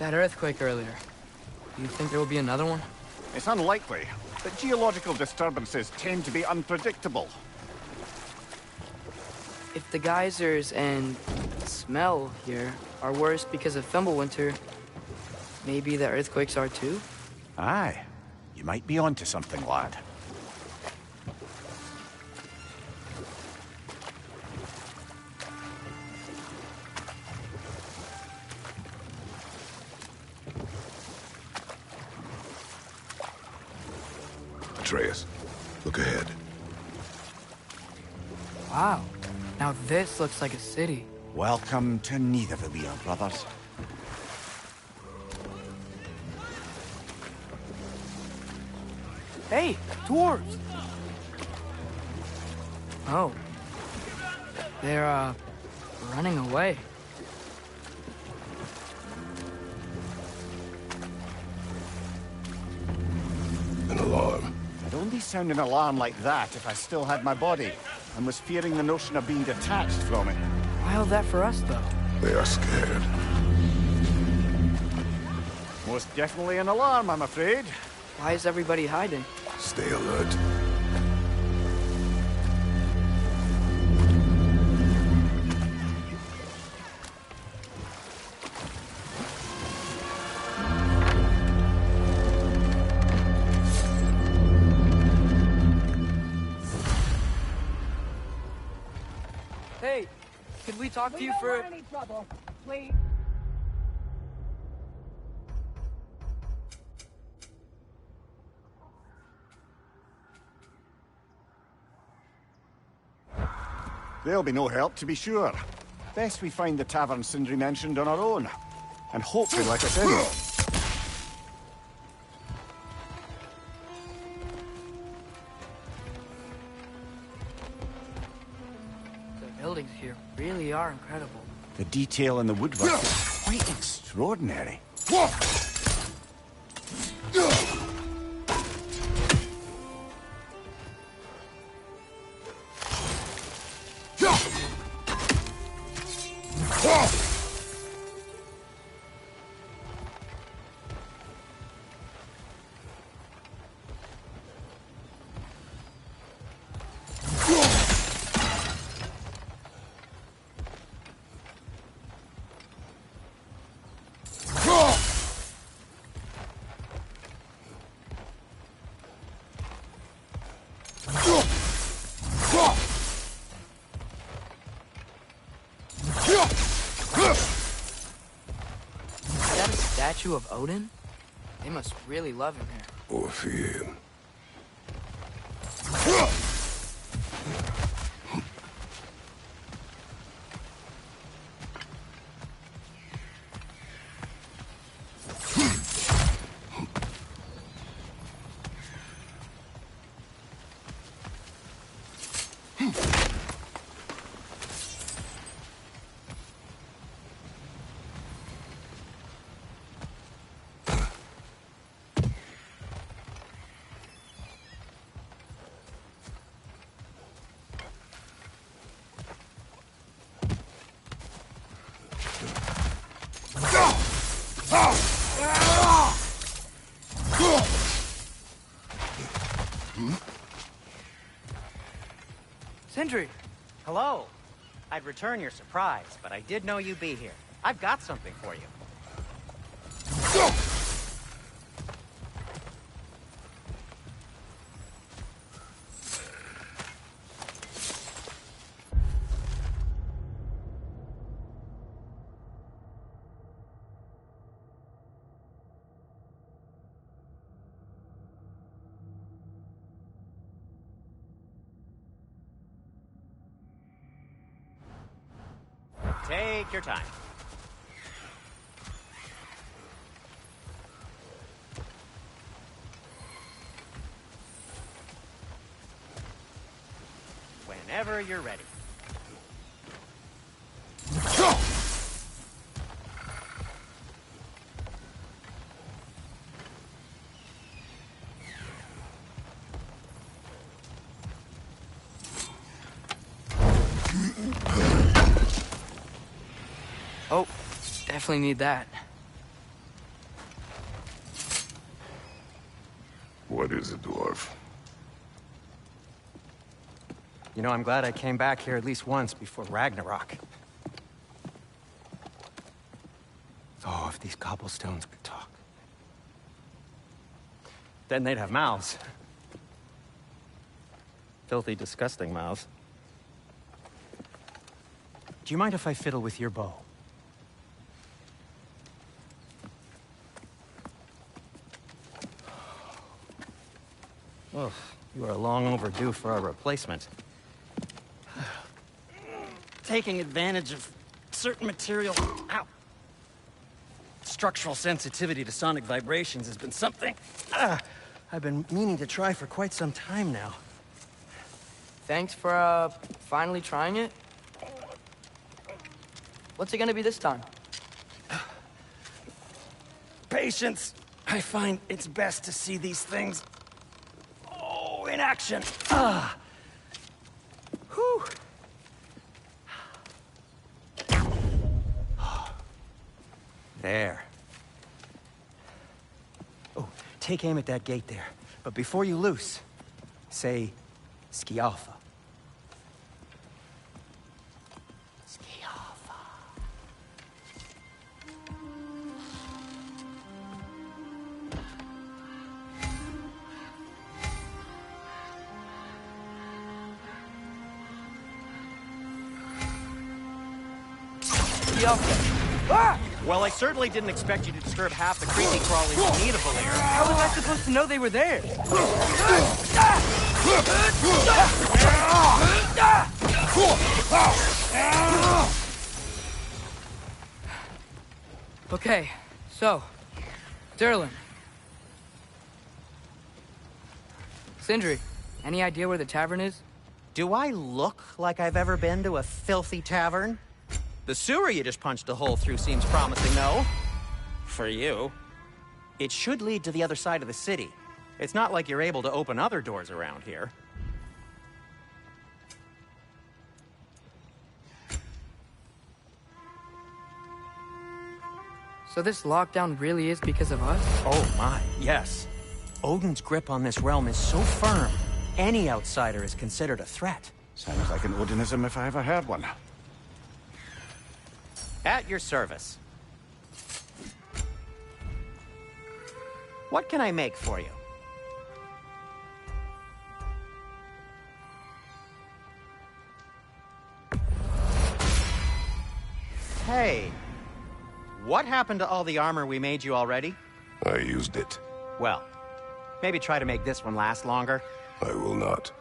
That earthquake earlier. Do you think there will be another one? It's unlikely, but geological disturbances tend to be unpredictable. If the geysers and smell here are worse because of Fimbulwinter, maybe the earthquakes are too? Aye. You might be onto something, lad. Atreus, look ahead. Wow. Now this looks like a city. Welcome to Nidavellir, brothers. Hey, dwarves! Oh. They're, running away. An alarm. I'd only sound an alarm like that if I still had my body, and was fearing the notion of being detached from it. Why all that for us, though? They are scared. Most definitely an alarm, I'm afraid. Why is everybody hiding? Stay alert. Hey, could we talk to you for... We don't want any trouble, please. They'll be no help, to be sure. Best we find the tavern Sindri mentioned on our own. And hopefully, like I said... The buildings here really are incredible. The detail in the woodwork is quite extraordinary. Is that a statue of Odin? They must really love him here. Or fear him. Sindri! Hello. I'd return your surprise, but I did know you'd be here. I've got something for you. Take your time. Whenever you're ready. Oh, definitely need that. You know, I'm glad I came back here at least once before Ragnarok. Oh, if these cobblestones could talk. Then they'd have mouths. Filthy, disgusting mouths. Do you mind if I fiddle with your bow? Oh, you are long overdue for a replacement. Taking advantage of certain material... Ow! Structural sensitivity to sonic vibrations has been something I've been meaning to try for quite some time now. Thanks for, finally trying it. What's it gonna be this time? Patience. I find it's best to see these things... in action. Whew. There. Oh, take aim at that gate there. But before you loose, say, Skialfa. Skialfa. Well, I certainly didn't expect you to disturb half the creepy crawlies in need of a lair. How was I supposed to know they were there? Okay, so, Durlin. Sindri, any idea where the tavern is? Do I look like I've ever been to a filthy tavern? The sewer you just punched a hole through seems promising, no? For you. It should lead to the other side of the city. It's not like you're able to open other doors around here. So this lockdown really is because of us? Oh my, yes. Odin's grip on this realm is so firm, any outsider is considered a threat. Sounds like an Odinism if I ever heard one. At your service. What can I make for you? Hey, what happened to all the armor we made you already? I used it. Well, maybe try to make this one last longer. I will not.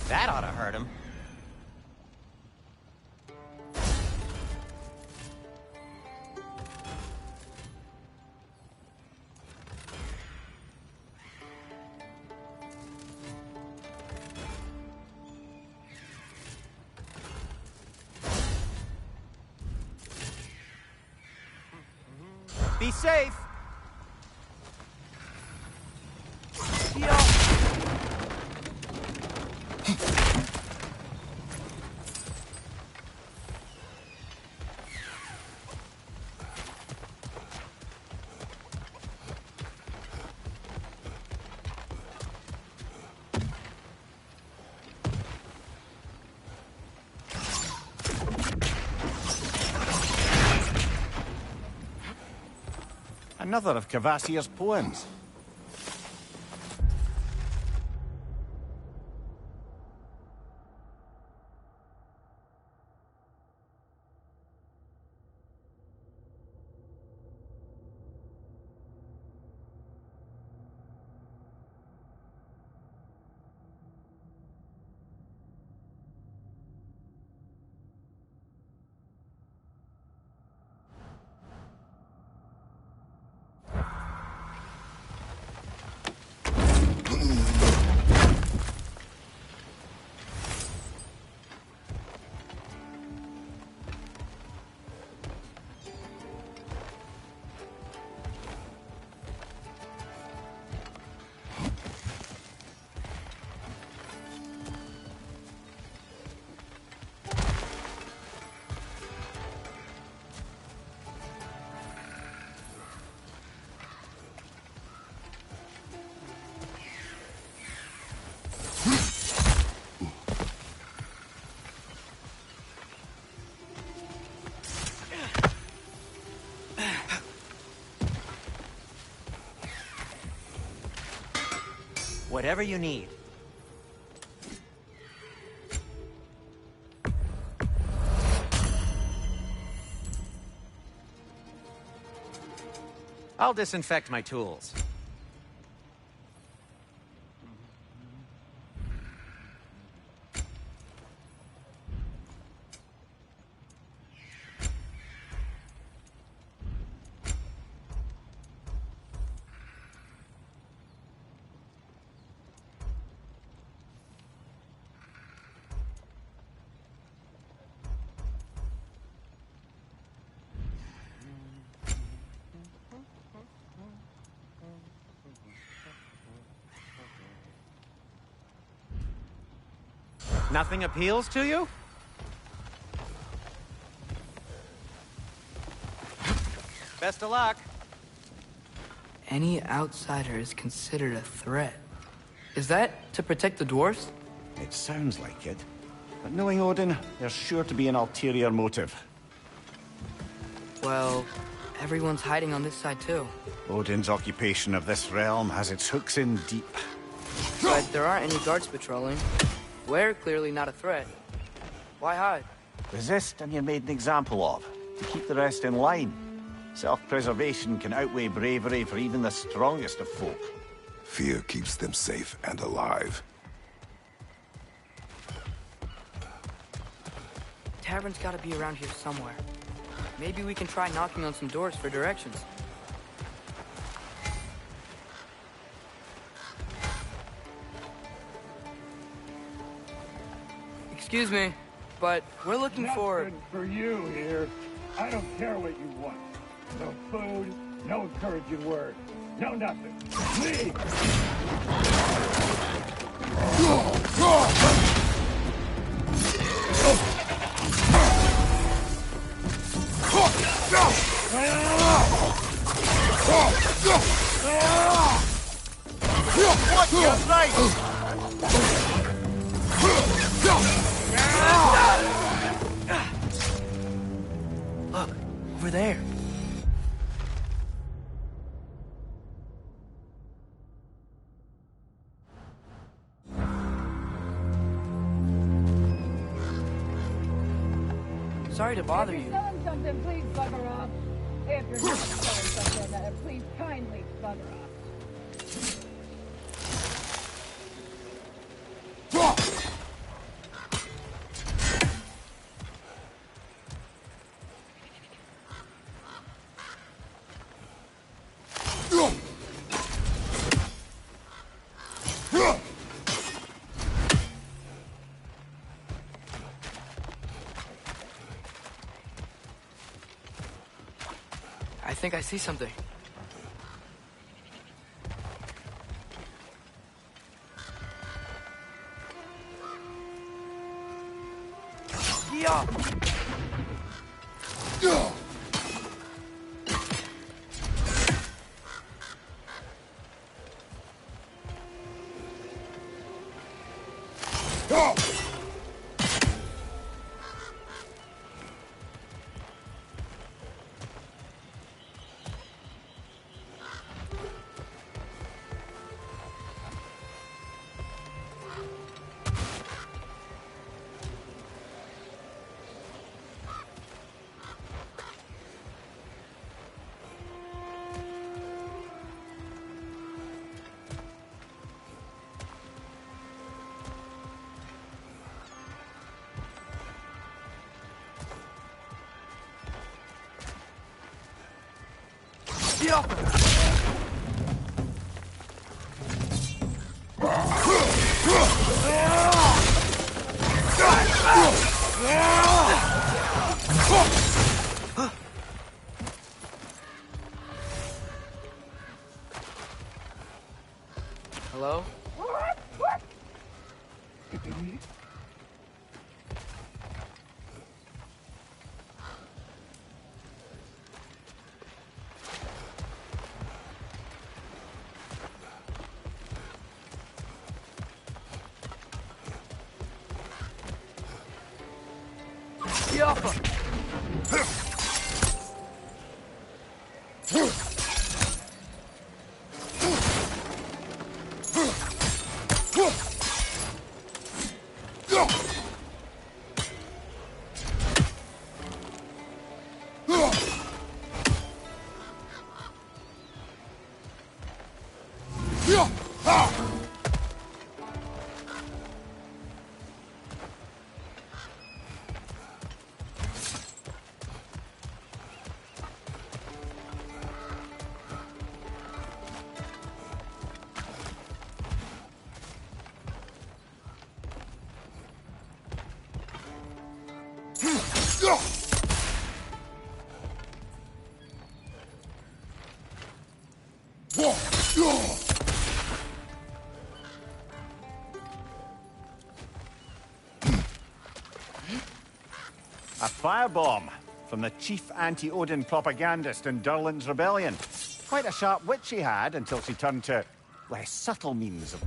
That ought to hurt him. Be safe! Another of Cavassier's poems. Whatever you need. I'll disinfect my tools. Nothing appeals to you? Best of luck. Any outsider is considered a threat. Is that to protect the dwarves? It sounds like it. But knowing Odin, there's sure to be an ulterior motive. Well, everyone's hiding on this side too. Odin's occupation of this realm has its hooks in deep. But there aren't any guards patrolling. We're clearly not a threat. Why hide? Resist and you're made an example of. To keep the rest in line. Self-preservation can outweigh bravery for even the strongest of folk. Fear keeps them safe and alive. Tavern's gotta be around here somewhere. Maybe we can try knocking on some doors for directions. Excuse me, but we're looking for... Nothing for you here. I don't care what you want. No food, no encouraging words, no nothing. Leave! What? You're right! Look, over there. Sorry to bother If you. you're selling something, please bugger off. If you're not selling something, please kindly bugger off. I think I see something. Yeah. Yeah. Hello? Yeah. A firebomb from the chief anti-Odin propagandist in Durlin's rebellion. Quite a sharp wit she had until she turned to less subtle means of...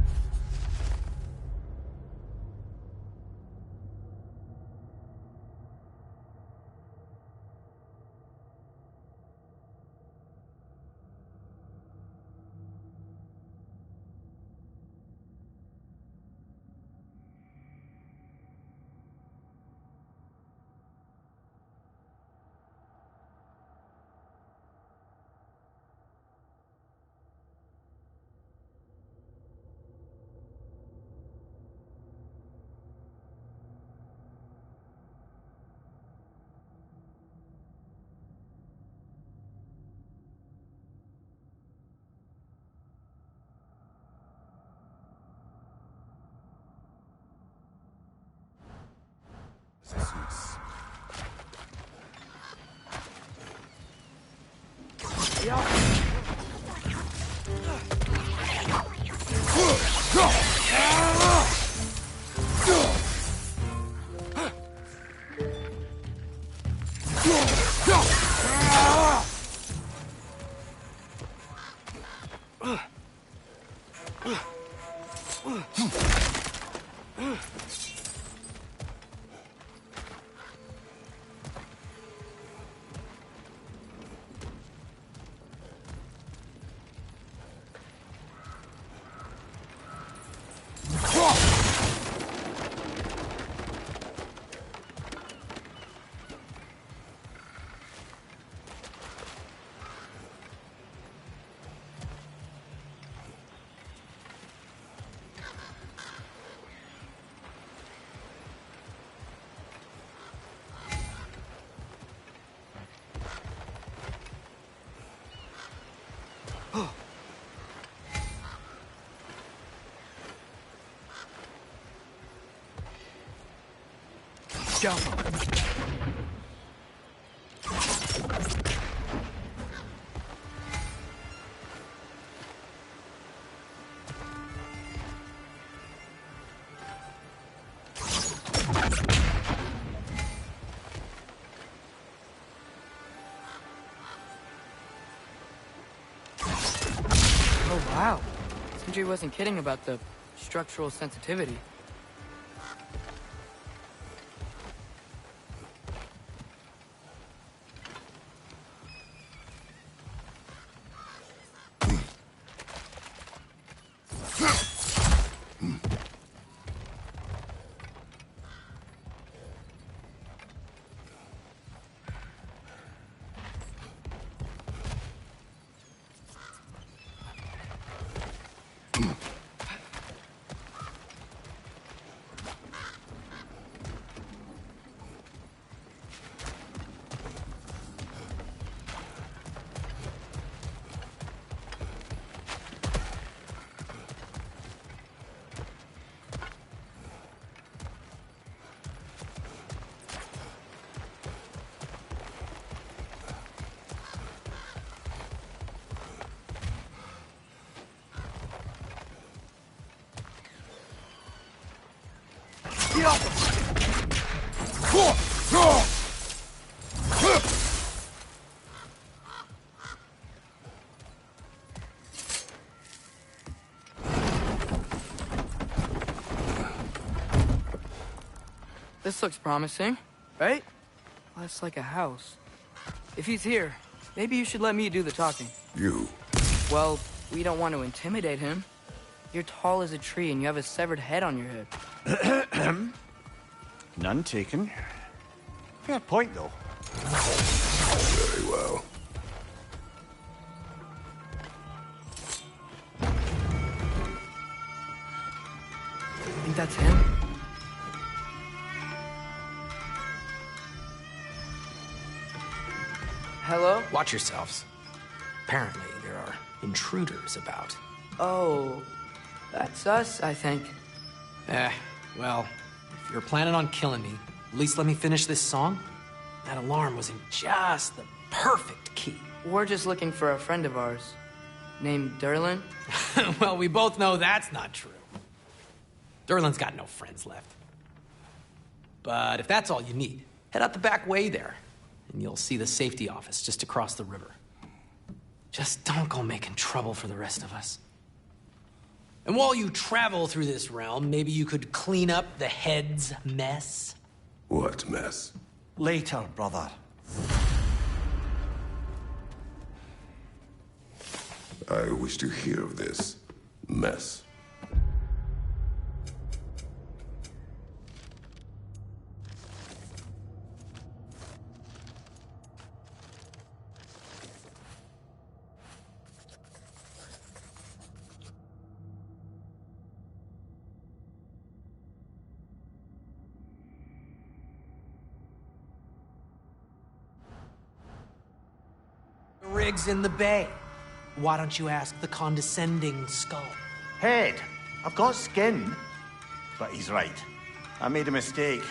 Go. Wow. Sindri wasn't kidding about the structural sensitivity. This looks promising, right? Less like a house. If he's here, maybe you should let me do the talking. You? Well, we don't want to intimidate him. You're tall as a tree and you have a severed head on your head. None taken. Fair point, though. Very well. Think that's him? Hello? Watch yourselves. Apparently, there are intruders about. Oh, that's us, I think. Well, if you're planning on killing me, at least let me finish this song. That alarm was in just the perfect key. We're just looking for a friend of ours, named Derlin. Well, we both know that's not true. Derlin's got no friends left. But if that's all you need, head out the back way there, and you'll see the safety office just across the river. Just don't go making trouble for the rest of us. And while you travel through this realm, maybe you could clean up the head's mess? What mess? Later, brother. I wish to hear of this mess. Rigs in the bay. Why don't you ask the condescending skull? Head, I've got skin. But he's right. I made a mistake.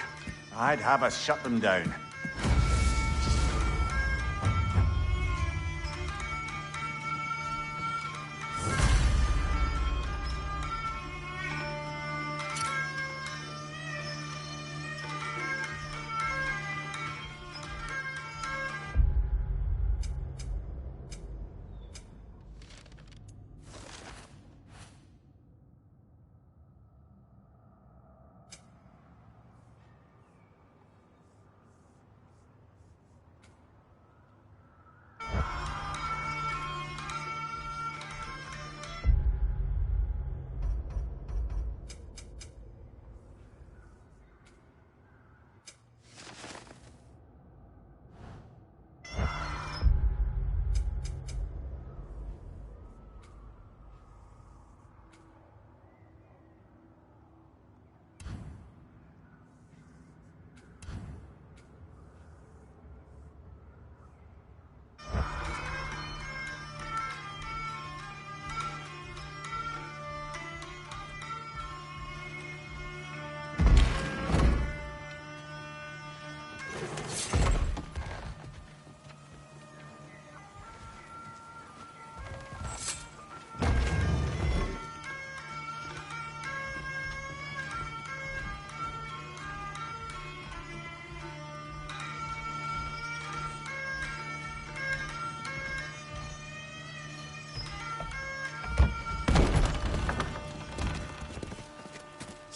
I'd have us shut them down.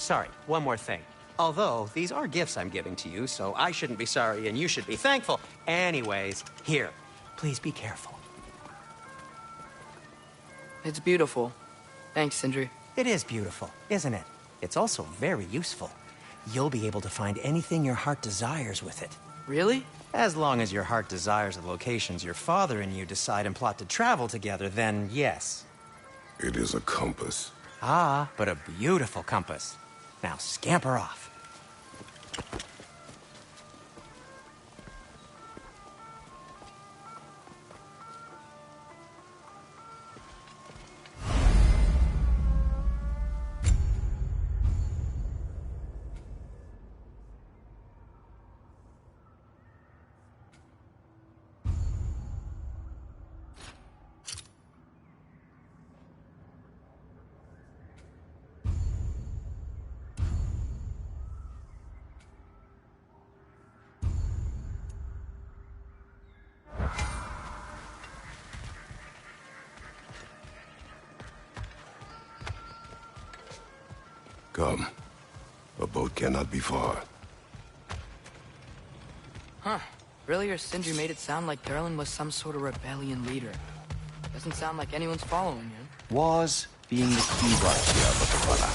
Sorry, one more thing. Although, these are gifts I'm giving to you, so I shouldn't be sorry and you should be thankful. Anyways, here, please be careful. It's beautiful. Thanks, Sindri. It is beautiful, isn't it? It's also very useful. You'll be able to find anything your heart desires with it. Really? As long as your heart desires the locations your father and you decide and plot to travel together, then yes. It is a compass. Ah, but a beautiful compass. Now scamper off. Come. A boat cannot be far. Huh. Earlier, Sindri made it sound like Durlin was some sort of rebellion leader. Doesn't sound like anyone's following him. Was being the key word here, little brother.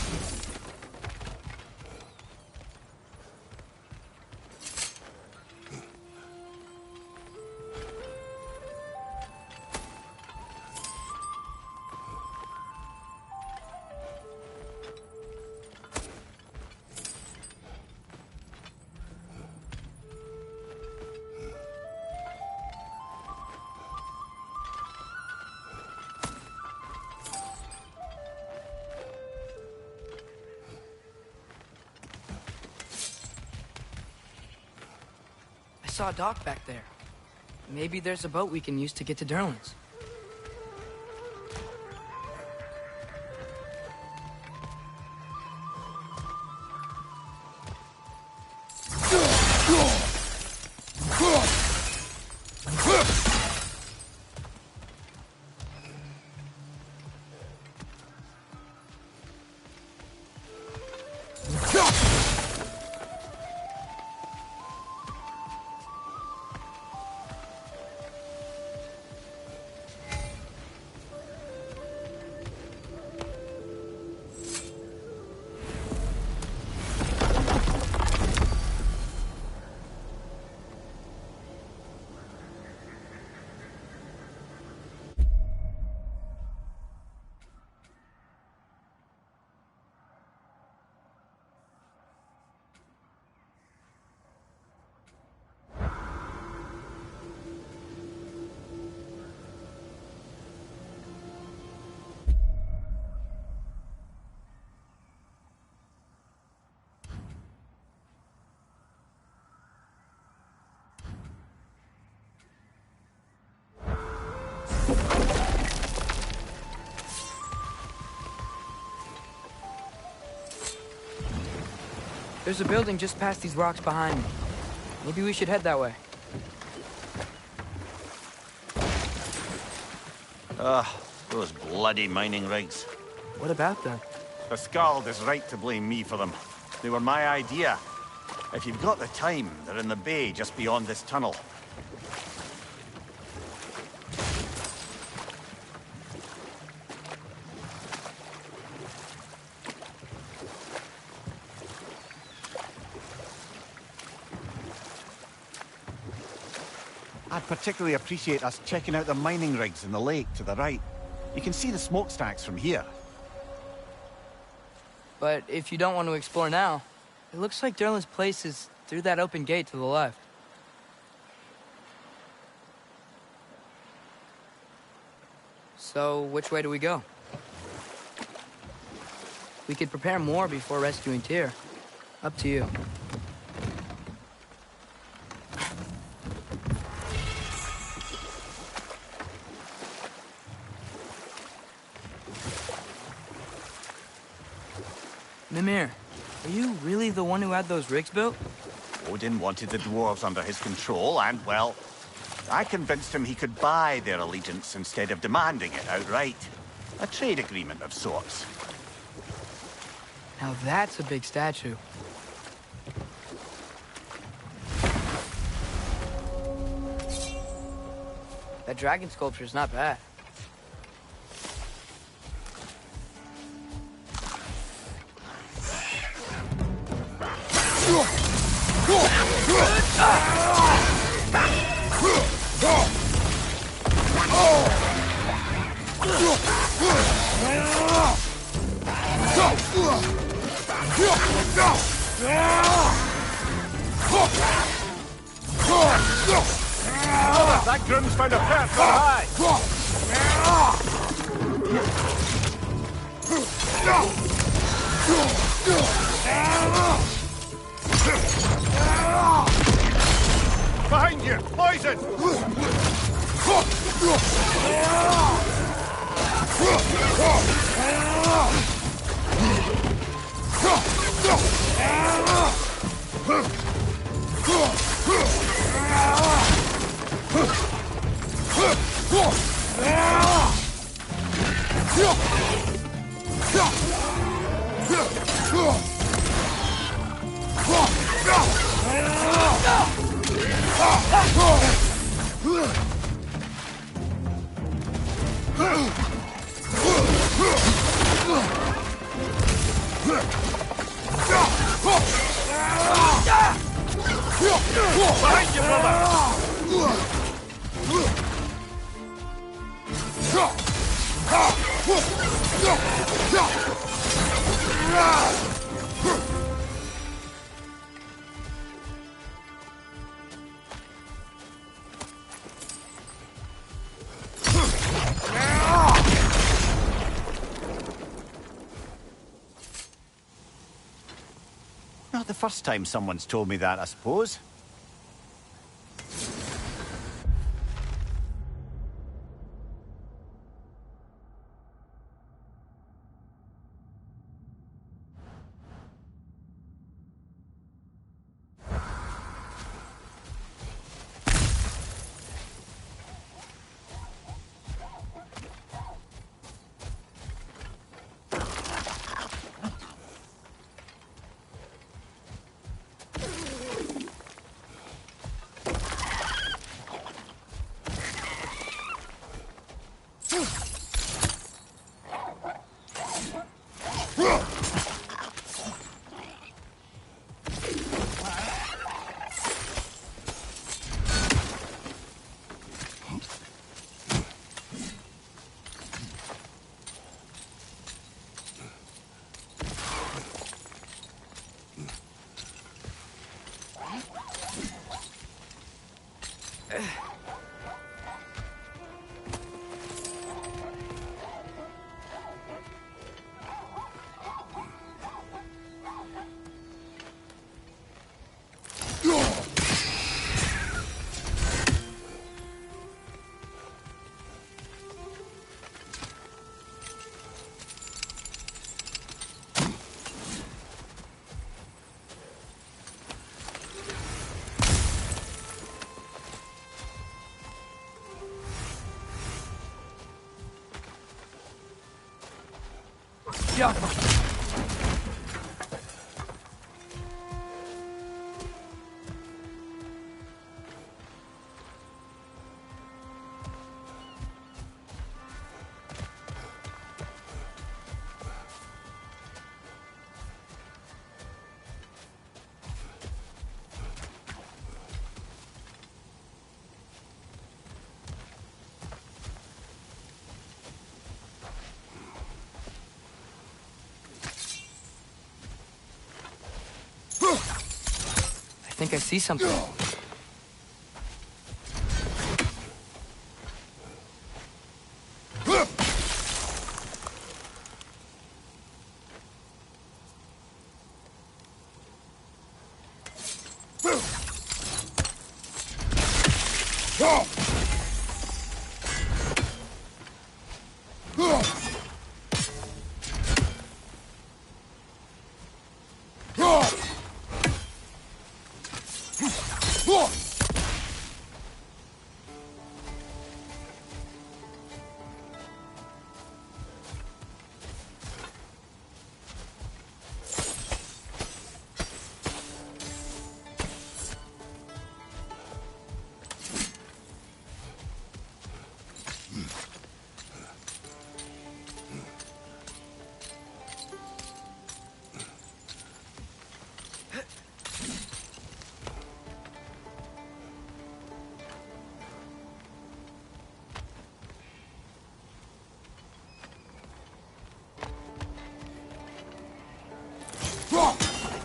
I saw a dock back there. Maybe there's a boat we can use to get to Durlin's. There's a building just past these rocks behind me. Maybe we should head that way. Those bloody mining rigs. What about them? The Skald is right to blame me for them. They were my idea. If you've got the time, they're in the bay just beyond this tunnel. I'd particularly appreciate us checking out the mining rigs in the lake to the right. You can see the smokestacks from here. But if you don't want to explore now, it looks like Durlin's place is through that open gate to the left. So, which way do we go? We could prepare more before rescuing Tyr. Up to you. Mimir, are you really the one who had those rigs built? Odin wanted the dwarves under his control, and, well, I convinced him he could buy their allegiance instead of demanding it outright. A trade agreement of sorts. Now that's a big statue. That dragon sculpture is not bad. That groom's found a pet for high! Behind you! Poison! Behind you, brother! Not the first time someone's told me that, I suppose. Yeah. I think I see something.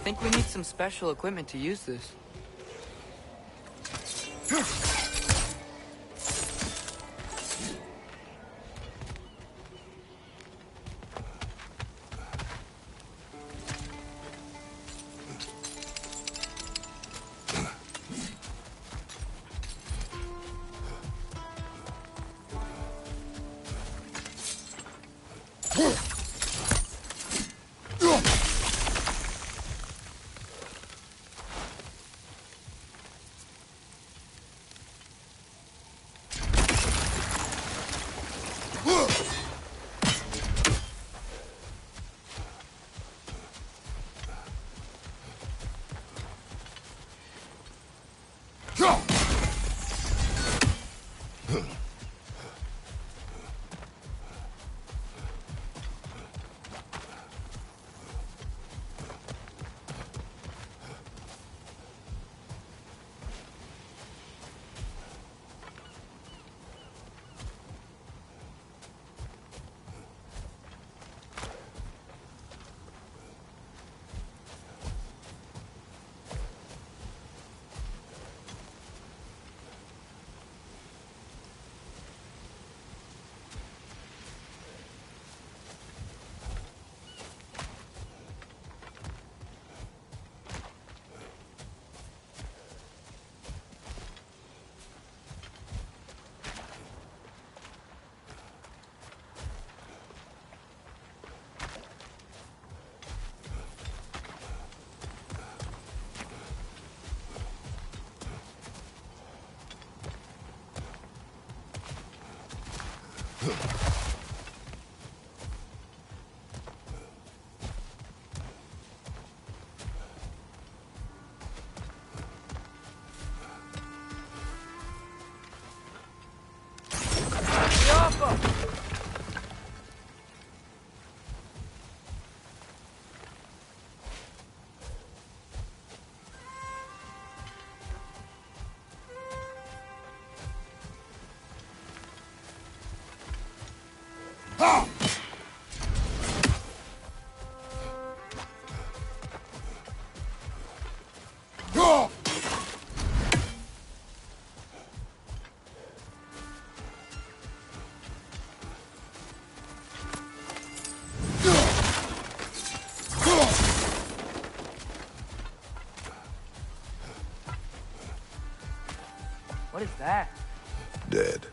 think we need some special equipment to use this. What is that? Dead.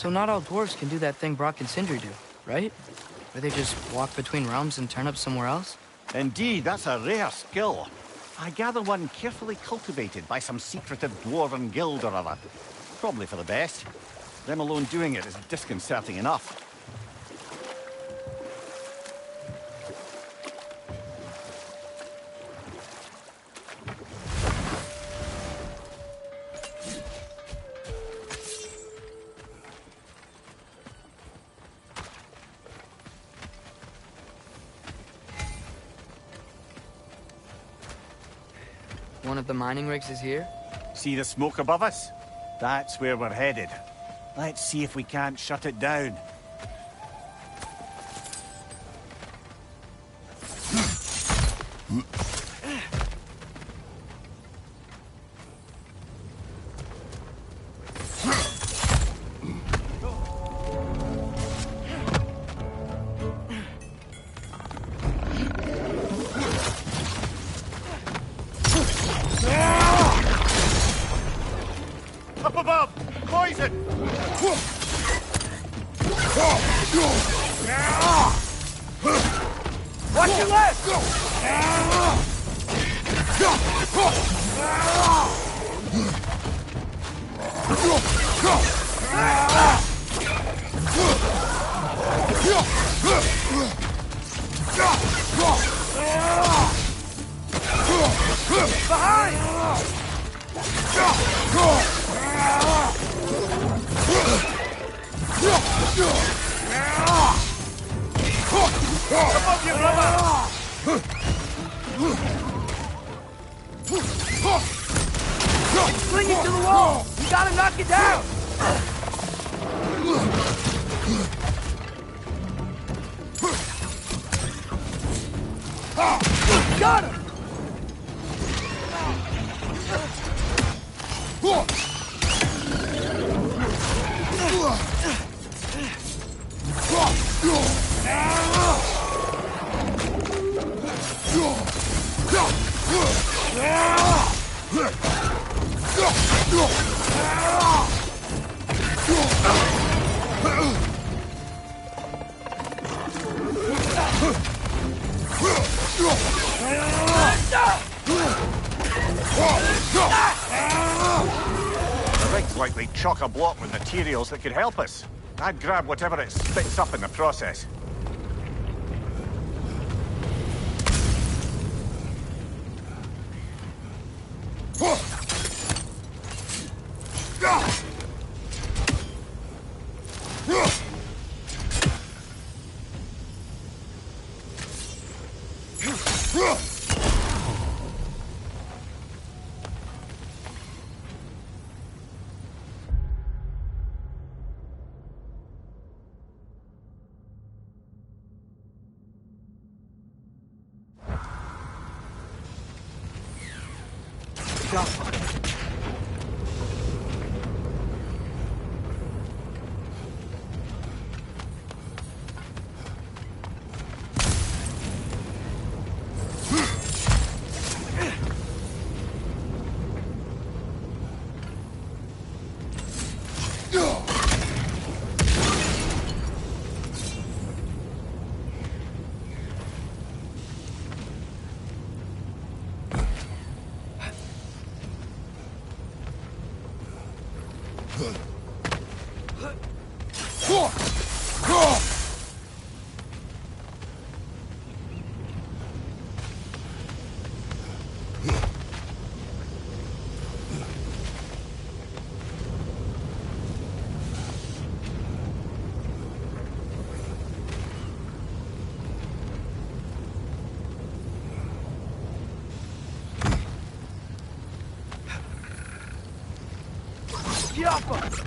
So not all dwarves can do that thing Brock and Sindri do, right? Where they just walk between realms and turn up somewhere else? Indeed, that's a rare skill. I gather one carefully cultivated by some secretive dwarven guild or other. Probably for the best. Them alone doing it is disconcerting enough. one of the mining rigs is here? See the smoke above us? That's where we're headed. Let's see if we can't shut it down. Up above! Poison! Watch your left! Behind! Above you, brother! Sling it to the wall! You gotta knock it down! Got him! The rig's likely chock-a-block with materials that could help us. I'd grab whatever it spits up in the process. Get off him!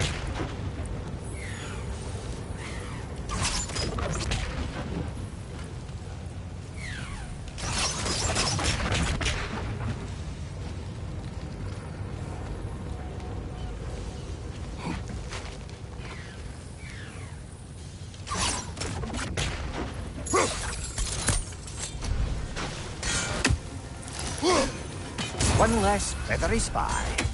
One less feathery spy.